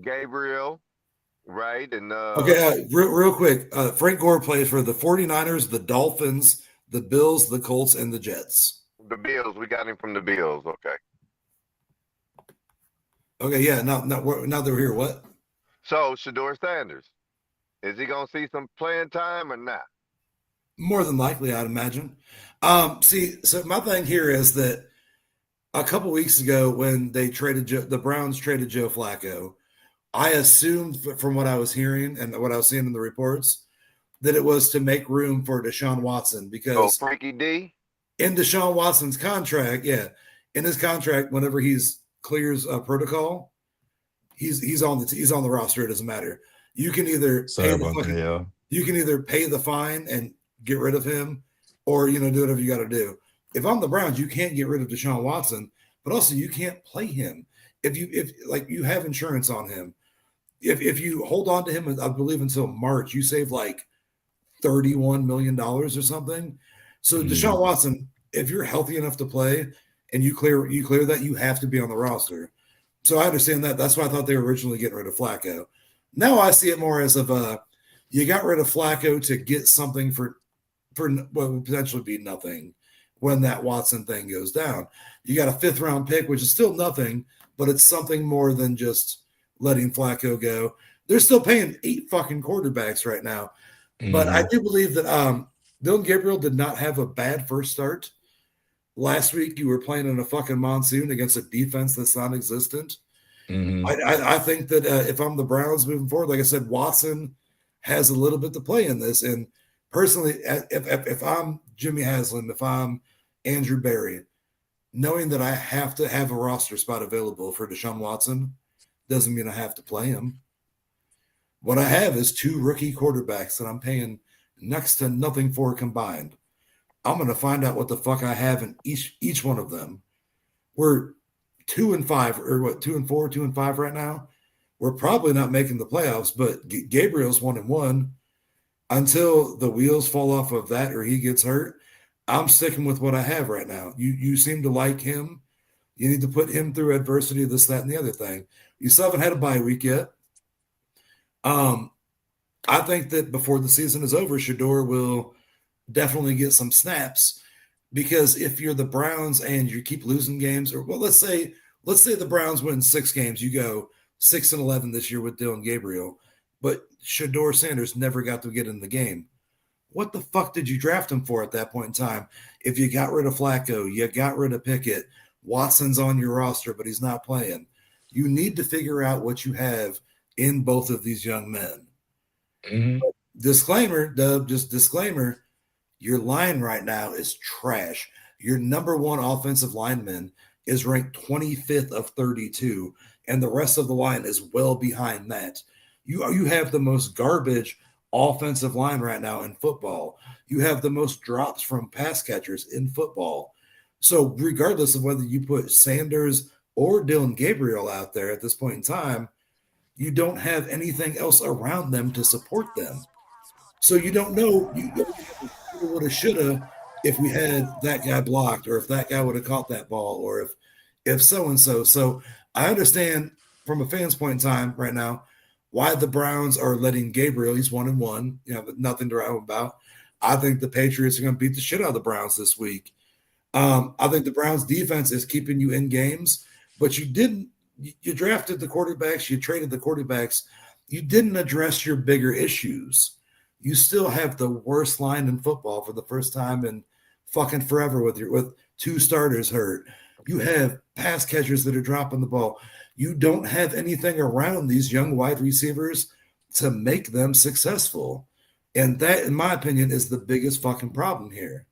Gabriel, right? And okay, real quick. Frank Gore plays for the 49ers, the Dolphins, the Bills, the Colts, and the Jets. The Bills. We got him from the Bills. Okay. Okay, yeah. Now that we're here, what? So Shedeur Sanders, is he gonna see some playing time or not? More than likely, I'd imagine. So my thing here is that a couple weeks ago when they the Browns traded Joe Flacco, I assumed from what I was hearing and what I was seeing in the reports that it was to make room for Deshaun Watson because Frankie D. In Deshaun Watson's contract, in his contract, whenever he's clears a protocol, he's on the roster. It doesn't matter. You can either pay the fine and get rid of him, or do whatever you got to do. If I'm the Browns, you can't get rid of Deshaun Watson, but also you can't play him if you have insurance on him. If you hold on to him, I believe until March, you save like $31 million or something. So Deshaun Watson, if you're healthy enough to play and you clear that, you have to be on the roster. So I understand that. That's why I thought they were originally getting rid of Flacco. Now I see it more as of you got rid of Flacco to get something for what would potentially be nothing when that Watson thing goes down. You got a 5th round pick, which is still nothing, but it's something more than just letting Flacco go. They're still paying 8 fucking quarterbacks right now. But I do believe that Dylan Gabriel did not have a bad first start. Last week, you were playing in a fucking monsoon against a defense that's non-existent. I think that if I'm the Browns moving forward, like I said, Watson has a little bit to play in this. And personally, if I'm Jimmy Haslam, if I'm Andrew Berry, knowing that I have to have a roster spot available for Deshaun Watson doesn't mean I have to play him. What I have is 2 rookie quarterbacks that I'm paying next to nothing for combined. I'm going to find out what the fuck I have in each one of them. We're 2-5, or what, 2-4, 2-5 right now. We're probably not making the playoffs, but Gabriel's 1-1. Until the wheels fall off of that or he gets hurt, I'm sticking with what I have right now. You seem to like him. You need to put him through adversity, this, that, and the other thing. You still haven't had a bye week yet. I think that before the season is over, Shedeur will definitely get some snaps, because if you're the Browns and you keep losing games, or let's say the Browns win 6 games, you go 6-11 this year with Dylan Gabriel, but Shedeur Sanders never got to get in the game. What the fuck did you draft him for at that point in time? If you got rid of Flacco, you got rid of Pickett, Watson's on your roster, but he's not playing. You need to figure out what you have in both of these young men. Disclaimer, Dub, just disclaimer, your line right now is trash. Your number 1 offensive lineman is ranked 25th of 32, and the rest of the line is well behind that. You have the most garbage offensive line right now in football. You have the most drops from pass catchers in football. So regardless of whether you put Sanders or Dylan Gabriel out there at this point in time, you don't have anything else around them to support them. So you don't know. You would have, should have, if we had that guy blocked, or if that guy would have caught that ball, or if so-and-so. So I understand from a fan's point in time right now why the Browns are letting Gabriel, he's 1-1, nothing to write about. I think the Patriots are going to beat the shit out of the Browns this week. I think the Browns defense is keeping you in games, but you drafted the quarterbacks, you traded the quarterbacks, you didn't address your bigger issues. You still have the worst line in football for the first time in fucking forever with 2 starters hurt. You have pass catchers that are dropping the ball. You don't have anything around these young wide receivers to make them successful. And that, in my opinion, is the biggest fucking problem here.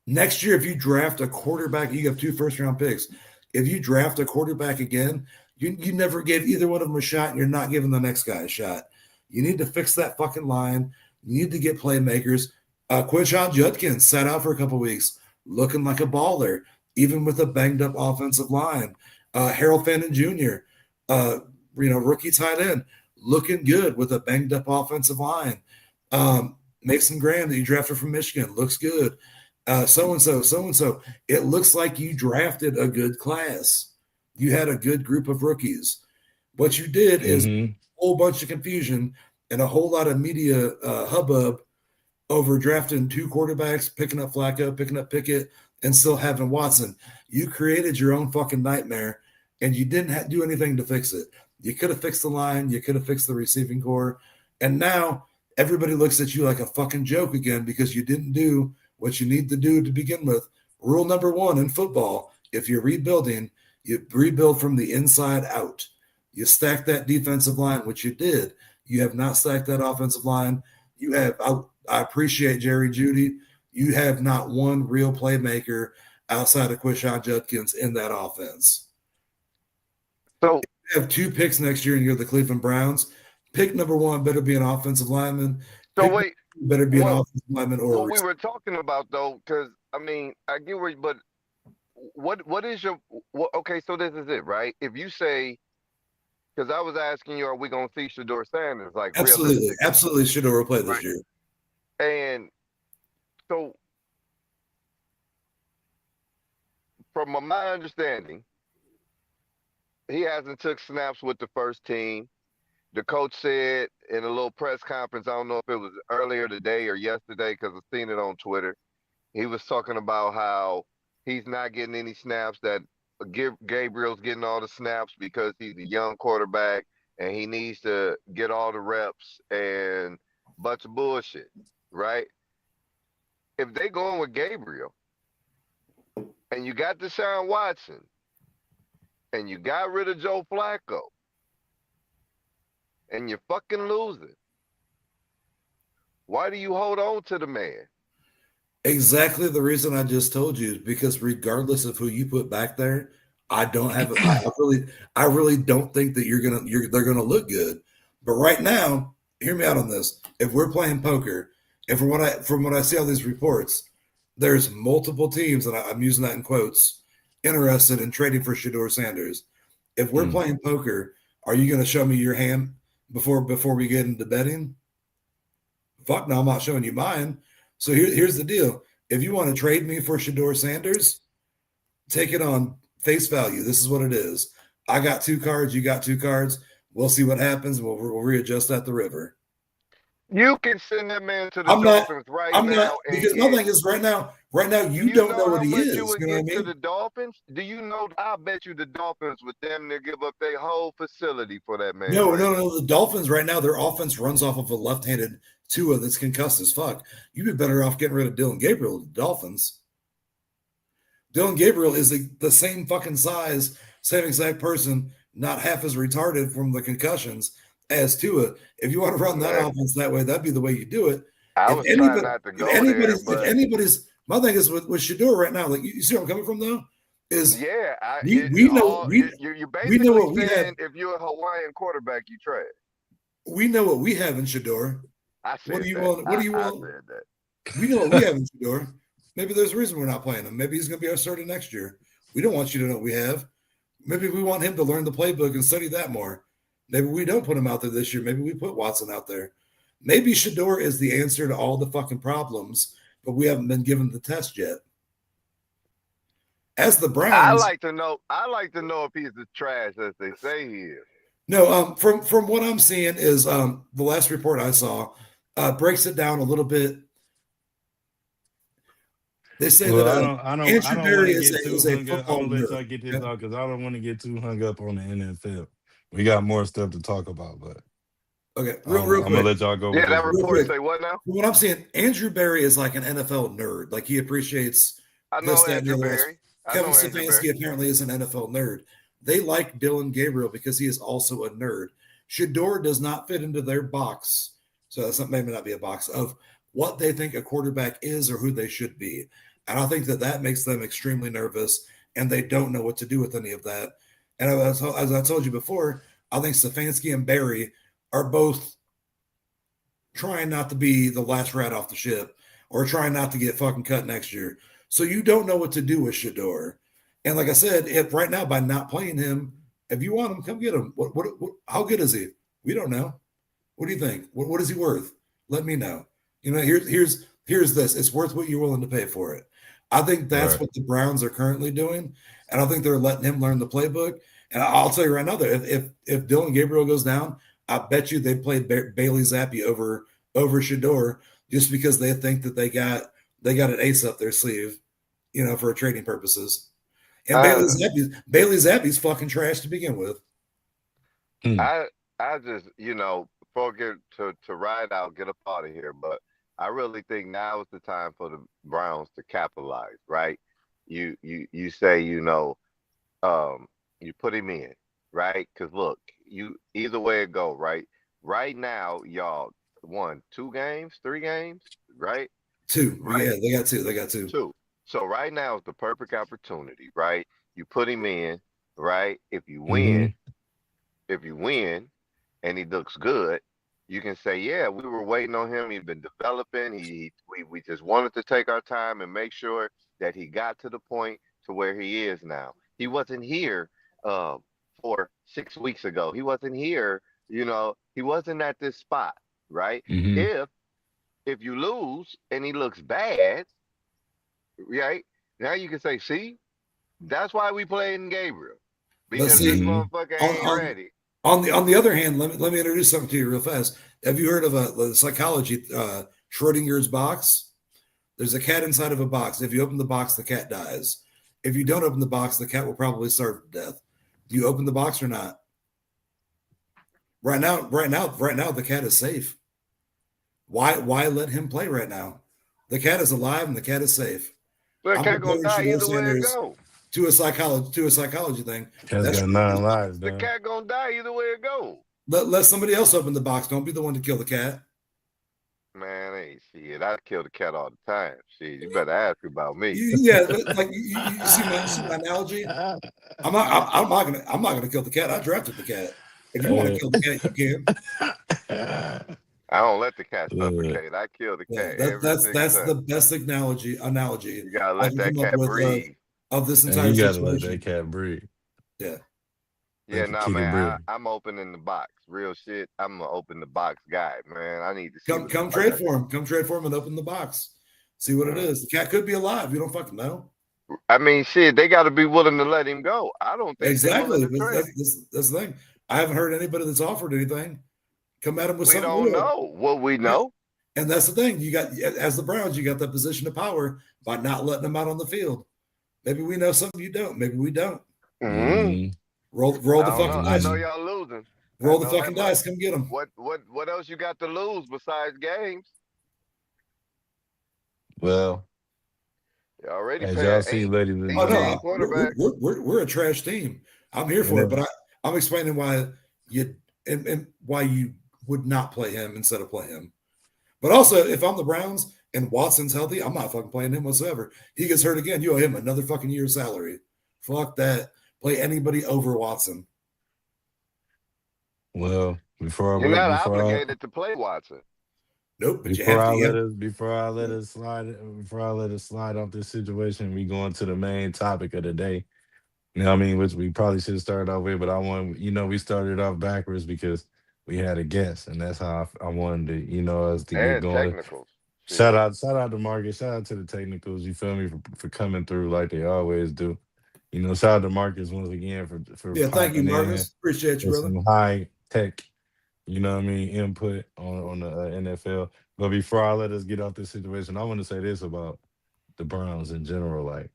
Next year, if you draft a quarterback, you have 2 first-round picks. If you draft a quarterback again, you never gave either one of them a shot, and you're not giving the next guy a shot. You need to fix that fucking line. You need to get playmakers. Quinshon Judkins sat out for a couple weeks, looking like a baller, even with a banged-up offensive line. Harold Fannin Jr., rookie tight end, looking good with a banged-up offensive line. Mason Graham that you drafted from Michigan looks good. So-and-so. It looks like you drafted a good class. You had a good group of rookies. What you did is a whole bunch of confusion and a whole lot of media hubbub over drafting 2 quarterbacks, picking up Flacco, picking up Pickett, and still having Watson. You created your own fucking nightmare, and you didn't do anything to fix it. You could have fixed the line. You could have fixed the receiving core. And now everybody looks at you like a fucking joke again because you didn't do what you need to do to begin with. Rule number 1 in football, if you're rebuilding, you rebuild from the inside out. You stack that defensive line, which you did. You have not stacked that offensive line. You have, I appreciate Jerry Jeudy. You have not one real playmaker outside of Quinshon Judkins in that offense. So you have 2 picks next year and you're the Cleveland Browns. Pick number 1 better be an offensive lineman. So Pick wait, better be an Well, offensive lineman or a what we were talking about though, because I mean, I get where, but what is your okay? So this is it, right? If you say, because I was asking you, are we gonna see Shador Sanders like absolutely, realistically, absolutely Shador will play this right? year. And so, from my understanding, he hasn't took snaps with the first team. The coach said in a little press conference, I don't know if it was earlier today or yesterday, because I've seen it on Twitter. He was talking about how he's not getting any snaps, that Gabriel's getting all the snaps because he's a young quarterback and he needs to get all the reps and bunch of bullshit, right? If they going with Gabriel and you got Deshaun Watson and you got rid of Joe Flacco and you're fucking losing, why do you hold on to the man? Exactly the reason I just told you is because regardless of who you put back there, I don't have I really don't think that they're gonna look good. But right now, hear me out on this. If we're playing poker, and from what I see all these reports, there's multiple teams, and I'm using that in quotes, interested in trading for Shador Sanders. If we're playing poker, are you gonna show me your hand before we get into betting? Fuck no, I'm not showing you mine. So here's the deal. If you want to trade me for Shador Sanders, take it on face value. This is what it is. I got 2 cards. You got 2 cards. We'll see what happens. We'll readjust at the river. You can send that man to the I'm not. Dolphins right I'm now not and because my get. thing is right now. Do You you don't know know what how he much you is. would You know what I get to mean? the Dolphins? Do you know? I bet you the Dolphins would damn near give up their whole facility for that man No, right no, now. no. The Dolphins right now, their offense runs off of a left-handed Tua that's concussed as fuck. You'd be better off getting rid of Dylan Gabriel. The Dolphins. Dylan Gabriel is the same fucking size, same exact person, not half as retarded from the concussions as Tua. If you want to run that Man, offense that way, that'd be the way you do it. I If was trying anybody, not to go there, but my thing is with Shador right now. Like you see where I'm coming from, though, is yeah, you're we know basically what we have. saying if you're a Hawaiian quarterback, you trash. We know what we have in Shador. I What said do you that. want? What do you I want? said that. We know what we have in Shador. Maybe there's a reason we're not playing him. Maybe he's going to be our starter next year. We don't want you to know what we have. Maybe we want him to learn the playbook and study that more. Maybe we don't put him out there this year. Maybe we put Watson out there. Maybe Shador is the answer to all the fucking problems, but we haven't been given the test yet. As the I Browns, like to know. I like to know if he's as trash as they say he is. no, from what I'm seeing is the last report I saw breaks it down a little bit. They say Well, that I Andrew don't want Berry to get too is a hung up. I'm football gonna let nerd. y'all get this Okay? out because I don't want to get too hung up on the NFL. We got more stuff to talk about, but Okay, I'm real gonna quick. let y'all go Yeah, with this that real report quick. say what now? From what I'm seeing, Andrew Berry is like an NFL nerd. Like he appreciates I this, know that, and the Andrew other. Berry. I Kevin know Andrew Berry. Stefanski apparently is an NFL nerd. They like Dylan Gabriel because he is also a nerd. Shador does not fit into their box. So that's not, maybe not be a box of what they think a quarterback is or who they should be. And I think that makes them extremely nervous and they don't know what to do with any of that. And as I told you before, I think Stefanski and Berry are both trying not to be the last rat off the ship or trying not to get fucking cut next year. So you don't know what to do with Shador. And like I said, if right now by not playing him, if you want him, come get him. What how good is he? We don't know. What do you think? What is he worth? Let me know. You know, here's this. It's worth what you're willing to pay for it. I think that's Right. what the Browns are currently doing, and I think they're letting him learn the playbook. And I'll tell you right now that if Dylan Gabriel goes down, I bet you they played Bailey Zappi over Shador just because they think that they got an ace up their sleeve, you know, for trading purposes. And Uh, Bailey Zappi's fucking trash to begin with. I just before I get to ride out, get up out of here. But I really think now is the time for the Browns to capitalize, right? You say you put him in, right? Because look, you either way it go, right? Right now, y'all won 2 games, 3 games, right? 2. Right, Yeah, they got 2. They got 2. 2. So right now is the perfect opportunity, right? You put him in, right? If you Mm-hmm. win, and he looks good, you can say, yeah, we were waiting on him. He'd been developing. We just wanted to take our time and make sure that he got to the point to where he is now. He wasn't here uh, for 6 weeks ago. He wasn't here. He wasn't at this spot, right? Hmm. If you lose and he looks bad, right? Now you can say, see, that's why we playing Gabriel But because this see, motherfucker on, ain't on ready. on the other hand, let me introduce something to you real fast. Have you heard of a psychology Schrodinger's box? There's a cat inside of a box. If you open the box, the cat dies. If you don't open the box, the cat will probably starve to death. Do you open the box or not? Right now, the cat is safe. Why let him play right now? The cat is alive and the cat is safe. The I'm cat gonna comparing die Shador either way it Sanders go. to a psychology thing. Cat's That's got Schrodinger's 9 box. lives, The dog. cat gonna die either way it go. Let somebody else open the box. Don't be the one to kill the cat. Man, ain't shit. I kill the cat all the time. Shit, you better ask about me. Yeah, like you see my analogy. I'm not gonna kill the cat. I drafted the cat. If you want to kill the cat, you can. I don't let the cat Look, suffocate. I kill the Yeah, cat every single that's time. the best analogy You gotta I let can that come up cat with breathe. of this and entire you gotta let that situation. cat breathe. Yeah. Yeah, Let the nah, kitty man. breathe. I'm opening the box. Real shit. I'm gonna open the box guy, man. I need to see what the Come fuck trade for him. Come trade for him and open the box. See what it Mm. is. The cat could be alive. You don't fucking know. I mean, shit. They got to be willing to let him go. I don't think they're willing Exactly. to But trade him. that's the thing. I haven't heard anybody that's offered anything come at him with We something don't real. know what we Right. know. And that's the thing. You got, as the Browns, you got that position of power by not letting them out on the field. Maybe we know something you don't. Maybe we don't. Mm-hmm. Roll I the don't fucking know. I dice. know y'all losing. Roll I the know that fucking much. dice. Come get them. What else you got to lose besides games? Well, You already as y'all paying see, ladies and 18 Oh gentlemen, quarterbacks. we're a trash team. I'm here for it, but I'm explaining why you and why you would not play him instead of play him. But also, if I'm the Browns and Watson's healthy, I'm not fucking playing him whatsoever. He gets hurt again, you owe him another fucking year's salary. Fuck that. Play anybody over Watson. well, You're not obligated to play Watson. Nope, but you before have I to. let us slide off this situation, we go into the main topic of the day. You know what I mean? Which we probably should have started off with, but we started off backwards because we had a guest, and that's how I wanted to, us to get And going. technicals. Shout Shit. out to Marcus. Shout out to the technicals. You feel me for coming through like they always do. Shout out to Marcus once again for Yeah, thank you, popping in Marcus. Appreciate you, with brother. some high tech, input on the NFL. But before I let us get off this situation, I want to say this about the Browns in general. Like,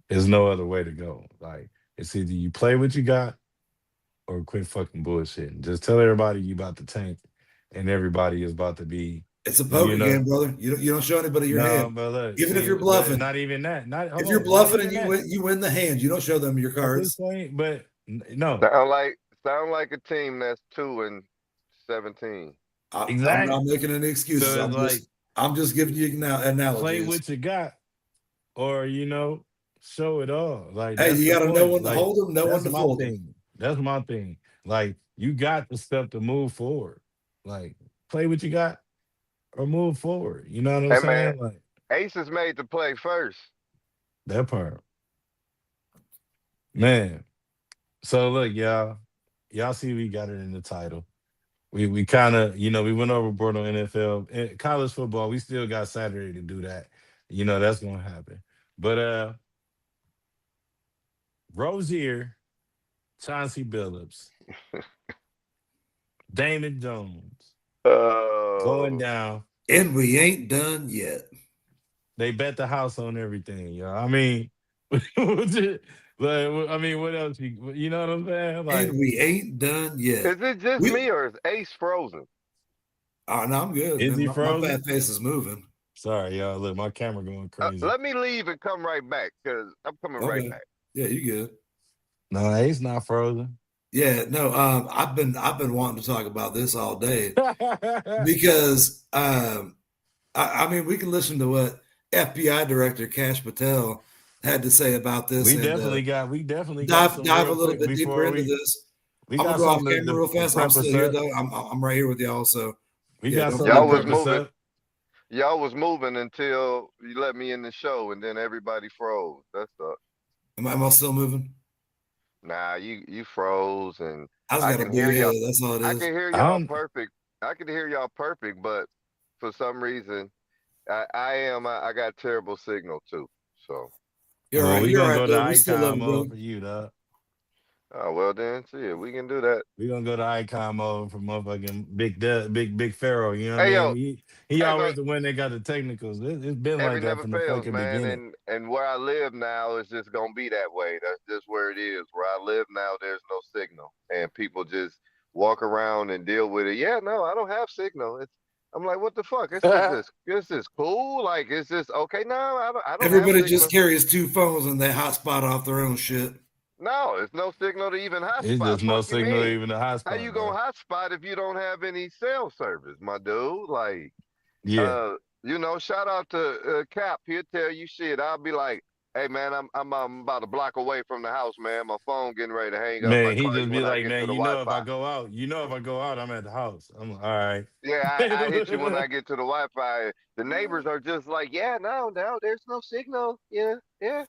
there's no other way to go. Like, it's either you play what you got or quit fucking bullshitting. Just tell everybody you about to tank, and everybody is about to be, It's a poker game, brother. You don't show anybody your no, hand. but look, Even if see, you're but bluffing. not even that. If you're bluffing and you win the hand, you don't show them your At this cards. point, but no, Sound like a team that's 2-17. I'm exactly. not making any excuses. So it's I'm just giving you analogies. play what you got, or show it all. Like, hey, that's you the got to know point. when to Like, hold them, know when that's to my fold them. thing. That's my thing. Like, you got the stuff to move forward. Like, play what you got or move forward. You know what I'm Hey, saying? man, Like, Ace is made to play first. that part, man. So look, y'all see we got it in the title. We kind of, we went overboard on NFL. College football, we still got Saturday to do that. That's gonna happen. But Rozier, Chauncey Billups, Damon Jones going down. And we ain't done yet. They bet the house on everything, y'all. I mean, what else? You know what I'm saying? Like, And we ain't done yet. Is it just me or is Ace frozen? Oh, no, I'm good. Is he My frozen? fat face is moving. Sorry, y'all. Look, my camera going crazy. Let me leave and come right back because I'm coming right back. Yeah, you good. No, Ace not frozen. Yeah, no. I've been wanting to talk about this all day because I mean, we can listen to what FBI Director Kash Patel had to say about this. We definitely got dive a little bit deeper into this. I'm gonna go off camera real fast. I'm still here though. I'm right here with y'all. So We Yeah, got don't something Y'all to forget was pep that. us moving. up. Y'all was moving until you let me in the show, and then everybody froze. That's the. Am I still moving? Nah, you froze, and I just I got a can blue hear y'all. head. That's all it I is. can hear I y'all don't. perfect. I can hear y'all perfect, but for some reason, I got terrible signal too. So, You're all Well, right. we You're all gonna right, go to though. We still love icon you, bro. mode for you, dog. oh well, then see it. We can do that. We gonna go to icon mode for motherfucking big Pharaoh. You know what I Hey mean? yo, He hey, always but the one that got the technicals. It's been like every that never from the fails, fucking man. beginning. And where I live now is just gonna be that way. That's just where it is. Where I live now, there's no signal, and people just walk around and deal with it. Yeah, no, I don't have signal. I'm like, what the fuck? This is cool. Like, is this okay? No, I don't have Everybody just signal. carries 2 phones and they hotspot off their own shit. No, it's no signal to even It's hotspot. just no Fuck you signal mean? even a How you hotspot, gonna dog. hotspot if you don't have any cell service, my dude? Like, Yeah. shout out to Cap. He'll tell you shit. I'll be like, hey man, I'm about a block away from the house, man. My phone getting ready to hang up. I Man, he call you just be when I like, get to man, the Wi-Fi. if I go out, I'm at the house. I'm like, all right. Yeah, I hit you when I get to the Wi-Fi. The neighbors are just like, yeah, no, there's no signal. Yeah, yeah.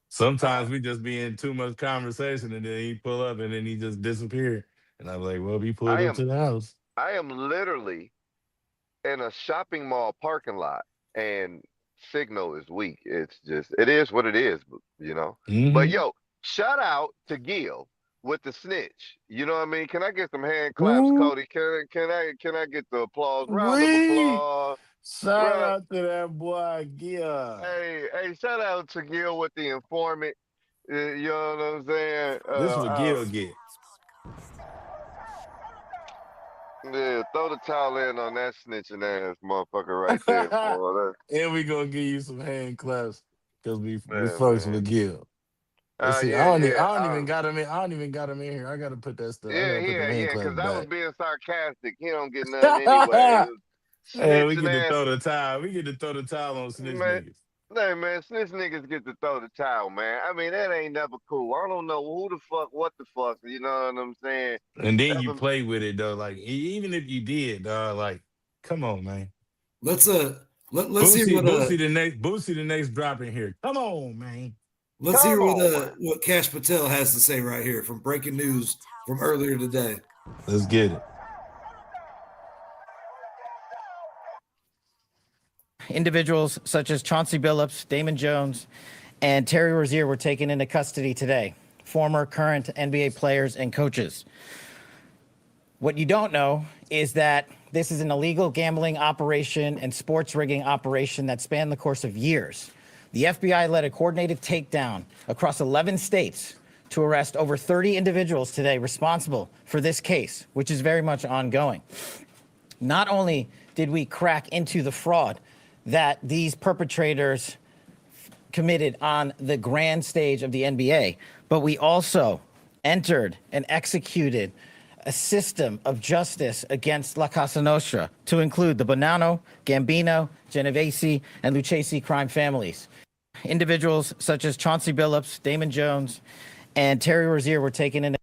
Sometimes we just be in too much conversation and then he pull up and then he just disappear. And I'm like, well, he pulled I up am to the house. I am literally in a shopping mall parking lot, and signal is weak. It is what it is, But Mm-hmm. yo, shout out to Gil with the snitch. You know what I mean? Can I get some hand claps, Ooh, Cody? Can I get the applause? Round of wee. applause. Shout Round. out to that boy, Gia. Hey, shout out to Gil with the informant. You know what I'm saying? This what Gil get. Yeah, throw the towel in on that snitching ass motherfucker right there, boy. And we gonna give you some hand claps because we Yeah, first with man. Gil. Let's see. Yeah, yeah. I don't even got him in. I don't even got him in here. I gotta put that stuff. I Yeah, gotta put them yeah, hand yeah, claps because I was back. being sarcastic. He don't get nothing anyway. Hey, we Snitching get to ass. throw the towel. We get to throw the towel on snitch Man, niggas. hey, man, snitch niggas get to throw the towel, man. I mean, that ain't never cool. I don't know who the fuck, what the fuck, you know what I'm saying? And then you Never, play with it though. Like even if you did, dog, like, come on, man. Let's hear what Boosie the next drop in here. Come on, man. let's hear come on, man. what Cash Patel has to say right here from breaking news from earlier today. Let's get it. Individuals such as Chauncey Billups, Damon Jones, and Terry Rozier were taken into custody today. Former, current NBA players and coaches. What you don't know is that this is an illegal gambling operation and sports rigging operation that spanned the course of years. The FBI led a coordinated takedown across 11 states to arrest over 30 individuals today responsible for this case, which is very much ongoing. Not only did we crack into the fraud that these perpetrators committed on the grand stage of the NBA, but we also entered and executed a system of justice against La Casa Nostra to include the Bonanno, Gambino, Genovese, and Lucchese crime families. Individuals such as Chauncey Billups, Damon Jones, and Terry Rozier were taken into.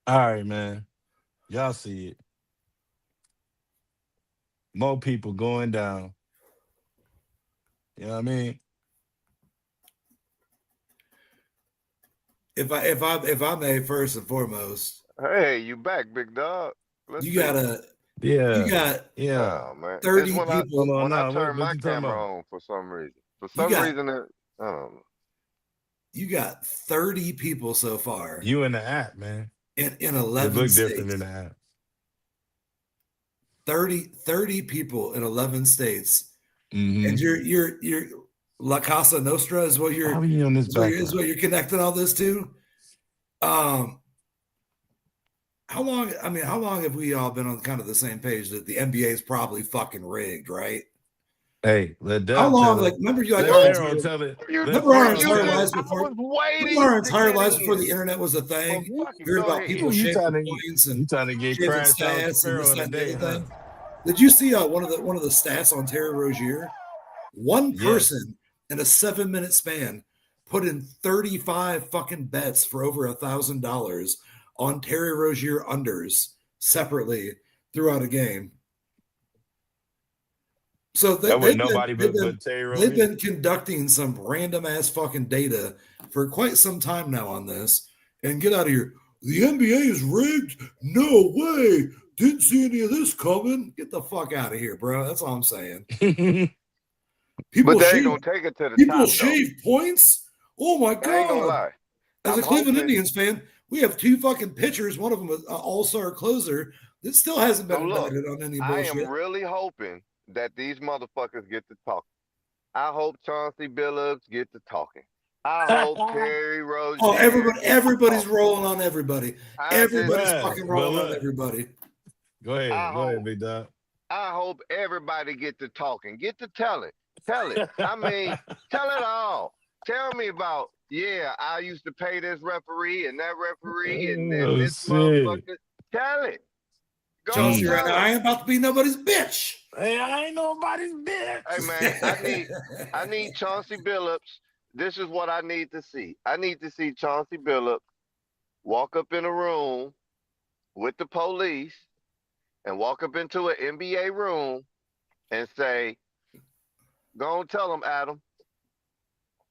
All right, man. Y'all see it. More people going down. You know what I mean? If I may, first and foremost, Hey, you back, big dog. Let's you see. Yeah. got Yeah. Oh man, it's 30 Hold people. on, when I no. turn What my you talking camera about? on for some reason. For You some got reason, I don't know. you got 30 people so far You in the app, man. in It 11 look different in states. the app. 30 people in 11 states. Mm-hmm. And you're La Casa Nostra is what How are you on this is what background? you're connecting all this to. How long have we all been on kind of the same page that the NBA is probably fucking rigged, right? Hey, let How Dub long? tell Like, it. remember you like Let our Pharaoh entire tell it. Let remember our Pharaoh You entire tell just, it. lives I before was remember waiting our to entire get lives before in. the internet was a Well, thing. fucking We heard go about ahead. people Ooh, shaving points and you trying to get shaving crash out stats and this, Pharaoh that, and the today, other huh? thing. Did you see one of the stats on Terry Rozier? One Yes. person in a 7-minute span put in 35 fucking bets for over $1,000 on Terry Rozier unders separately throughout a game. So That was nobody but Terry they've Rozier. been conducting some random ass fucking data for quite some time now on this. And get out of here. The NBA is rigged? No way. Didn't see any of this coming. Get the fuck out of here, bro. That's all I'm saying. But they ain't gonna take it to the People top, shave points. Oh my I ain't gonna god! lie. As I'm a Cleveland hoping- Indians fan, we have 2 fucking pitchers. One of them an all-star closer that still hasn't been So look, indicted on any I bullshit. am really hoping that these motherfuckers get to talking. I hope Chauncey Billups get to talking. I hope Terry Rozier. Oh, everybody's rolling on everybody. Everybody's just- fucking but rolling on look. everybody. Go ahead. I Go ahead, hope- big dog. I hope everybody get to talking. Get to telling. Tell it. I mean, tell it all. Tell me about, yeah, I used to pay this referee and that referee and Oh, this shit. motherfucker. Tell it. Go Chauncey, tell right now, it. I ain't about to be nobody's bitch. Hey, I ain't nobody's bitch. Hey man, I need Chauncey Billups. This is what I need to see. I need to see Chauncey Billups walk up in a room with the police and walk up into an NBA room and say, go and tell him, Adam.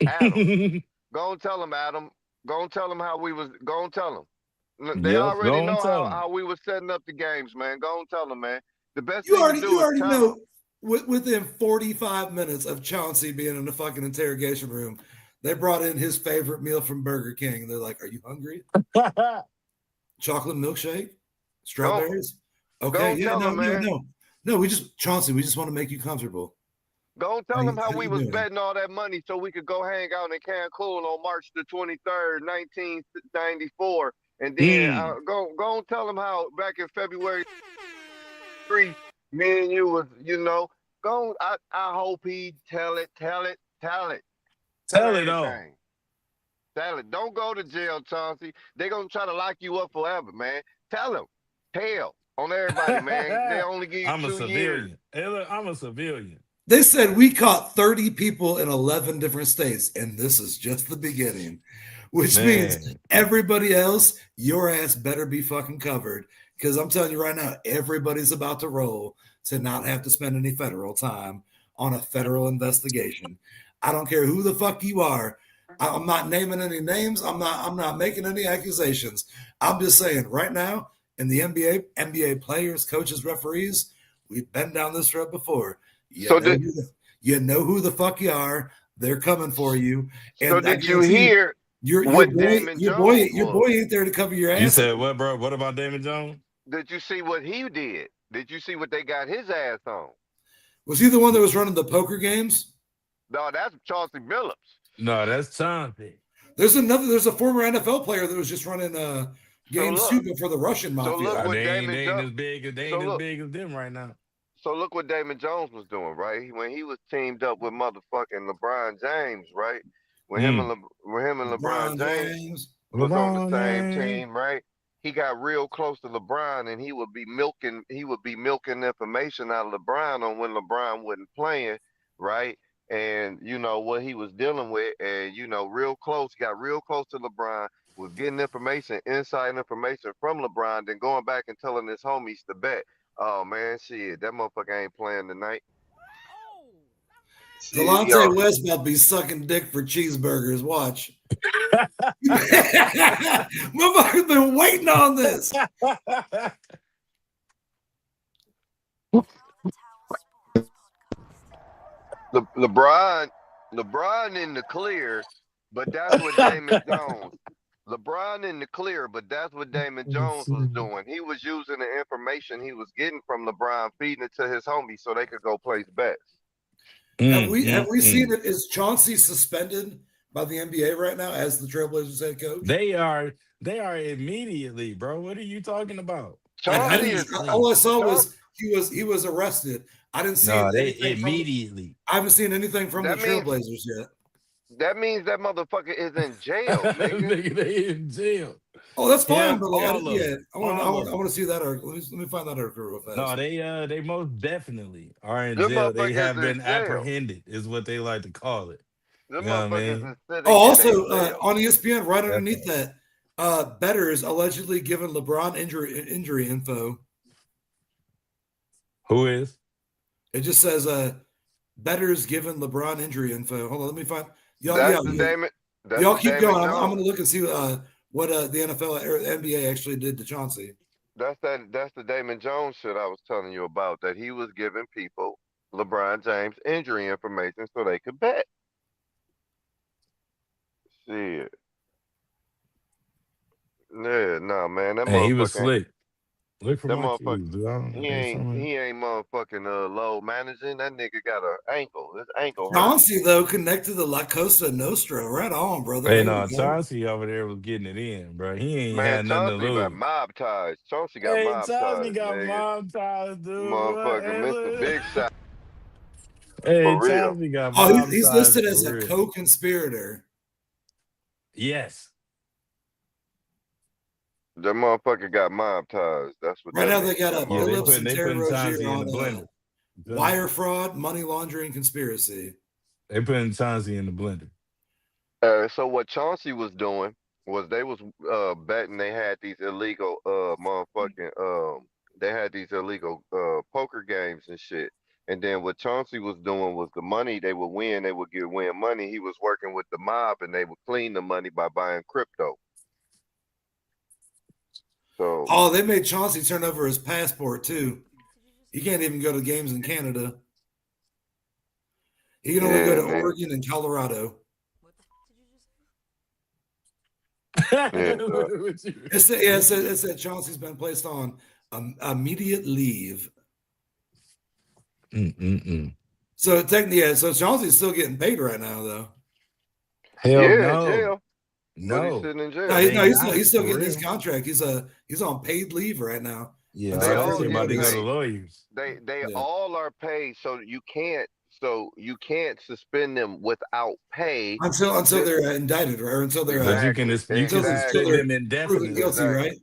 Adam. Go and tell him, Adam. Go and tell him how we was. Go and tell him. They Yep, already go and know tell 'em. how we was setting up the games, man. Go and tell them, man. The best You thing already to do is tell know. them. Within 45 minutes of Chauncey being in the fucking interrogation room, they brought in his favorite meal from Burger King. They're like, "Are you hungry? Chocolate milkshake, strawberries." Okay, yeah, tell him, man. no. We just Chauncey. We just want to make you comfortable. Go and tell them how we you was doing? betting all that money so we could go hang out in Cancun on March the 23rd, 1994. And then go and tell them how back in February 3, me and you was, go. I hope he tell it. Tell it all. Everything. Tell it. Don't go to jail, Chauncey. They're going to try to lock you up forever, man. Tell them. Tell on everybody, man. They only give you I'm a 2 years. civilian. Hey, look, I'm a civilian. They said we caught 30 people in 11 different states, and this is just the beginning, which means everybody else, your ass better be fucking covered. Because I'm telling you right now, everybody's about to roll to not have to spend any federal time on a federal investigation. I don't care who the fuck you are. I'm not naming any names. I'm not making any accusations. I'm just saying right now in the NBA players, coaches, referees, we've been down this road before. You know who the fuck you are. They're coming for you. And so did you hear your what boy, Damon your Jones boy ain't there to cover your ass? You said what, bro? What about Damon Jones? Did you see what he did? Did you see what they got his ass on? Was he the one that was running the poker games? No, that's Chauncey Billups. No, that's Chauncey. There's a former NFL player that was just running games too, but for the Russian mafia. look what They ain't Damon as big as big as them right now. So look what Damon Jones was doing, right? When he was teamed up with motherfucking LeBron James, right? When him and LeBron James was on the same team, right? He got real close to LeBron, and he would be milking information out of LeBron on when LeBron wasn't playing, right? And what he was dealing with, and real close, got real close to LeBron, was getting inside information from LeBron, then going back and telling his homies to bet. Oh man, shit, that motherfucker ain't playing tonight. Delonte West about to be sucking dick for cheeseburgers. Watch. Motherfucker's been waiting on this. LeBron in the clear, but that's what Damon Jones. LeBron in the clear, but that's what Damon Jones was doing. He was using the information he was getting from LeBron, feeding it to his homies so they could go place bets. Have we seen it? Is Chauncey suspended by the NBA right now as the Trailblazers head coach? They are immediately, bro. What are you talking about? All I saw was he was arrested. I didn't see immediately. I haven't seen anything from the Trailblazers yet. That means that motherfucker is in jail, nigga. They in jail. Oh, that's fine, but I want to see that article. Let me find that article real fast. No, they most definitely are in jail. They have been apprehended, is what they like to call it. You know what I mean? Also on ESPN, right underneath that, bettors allegedly given LeBron injury info. Who is? It just says bettors given LeBron injury info. Hold on, let me find y'all. That's the Damon. That's Y'all the keep Damon going. I'm Jones. going to look and see what the NFL or NBA actually did to Chauncey. That's the Damon Jones shit I was telling you about. That he was giving people LeBron James injury information so they could bet. Shit. Yeah, no, man. That Hey, he was motherfucker ain't. slick. Look for That my motherfucker. keys, dude. I don't He know ain't. something. He ain't motherfucking low managing. That nigga got an ankle. His ankle hurt. Chauncey, though, connected to La Costa Nostra. Right on, brother. Hey, There no, we go. Chauncey over there was getting it in, bro. He ain't Man, had nothing to Chauncey got lose. mob ties. Chauncey got Hey, mob Chauncey ties, got nigga. mom ties, dude. What? Motherfucker, Hey, Mr. look. Big Shot Hey, for real. Chauncey got Oh, mom he's ties listed for as a real. co-conspirator. Yes. That motherfucker got mob ties. That's what Right that now, means. they got That Yeah, they Phillips put and they Terry putting Rozier Chauncey in the on blender. wire fraud, money laundering, conspiracy. They putting Chauncey in the blender. So what Chauncey was doing was they was betting. They had these illegal motherfucking they had these illegal poker games and shit. And then what Chauncey was doing was the money they would win, they would win money. He was working with the mob and they would clean the money by buying crypto. So Oh, they made Chauncey turn over his passport too. He can't even go to games in Canada. He can only go yeah, to man. Oregon and Colorado. Yeah, It said Chauncey's been placed on immediate leave. So technically, so Chauncey's still getting paid right now, though. Hell yeah, in no. jail. But he's No. sitting in jail. No, They he's still for getting his real. contract. He's on paid leave right now. Yeah, They I all think about to getting go to paid. lawyers. They Yeah. all are paid, so you can't suspend them without pay Until they're indicted, right? Or until they're But you can until suspend they're them proven indefinitely. guilty, right?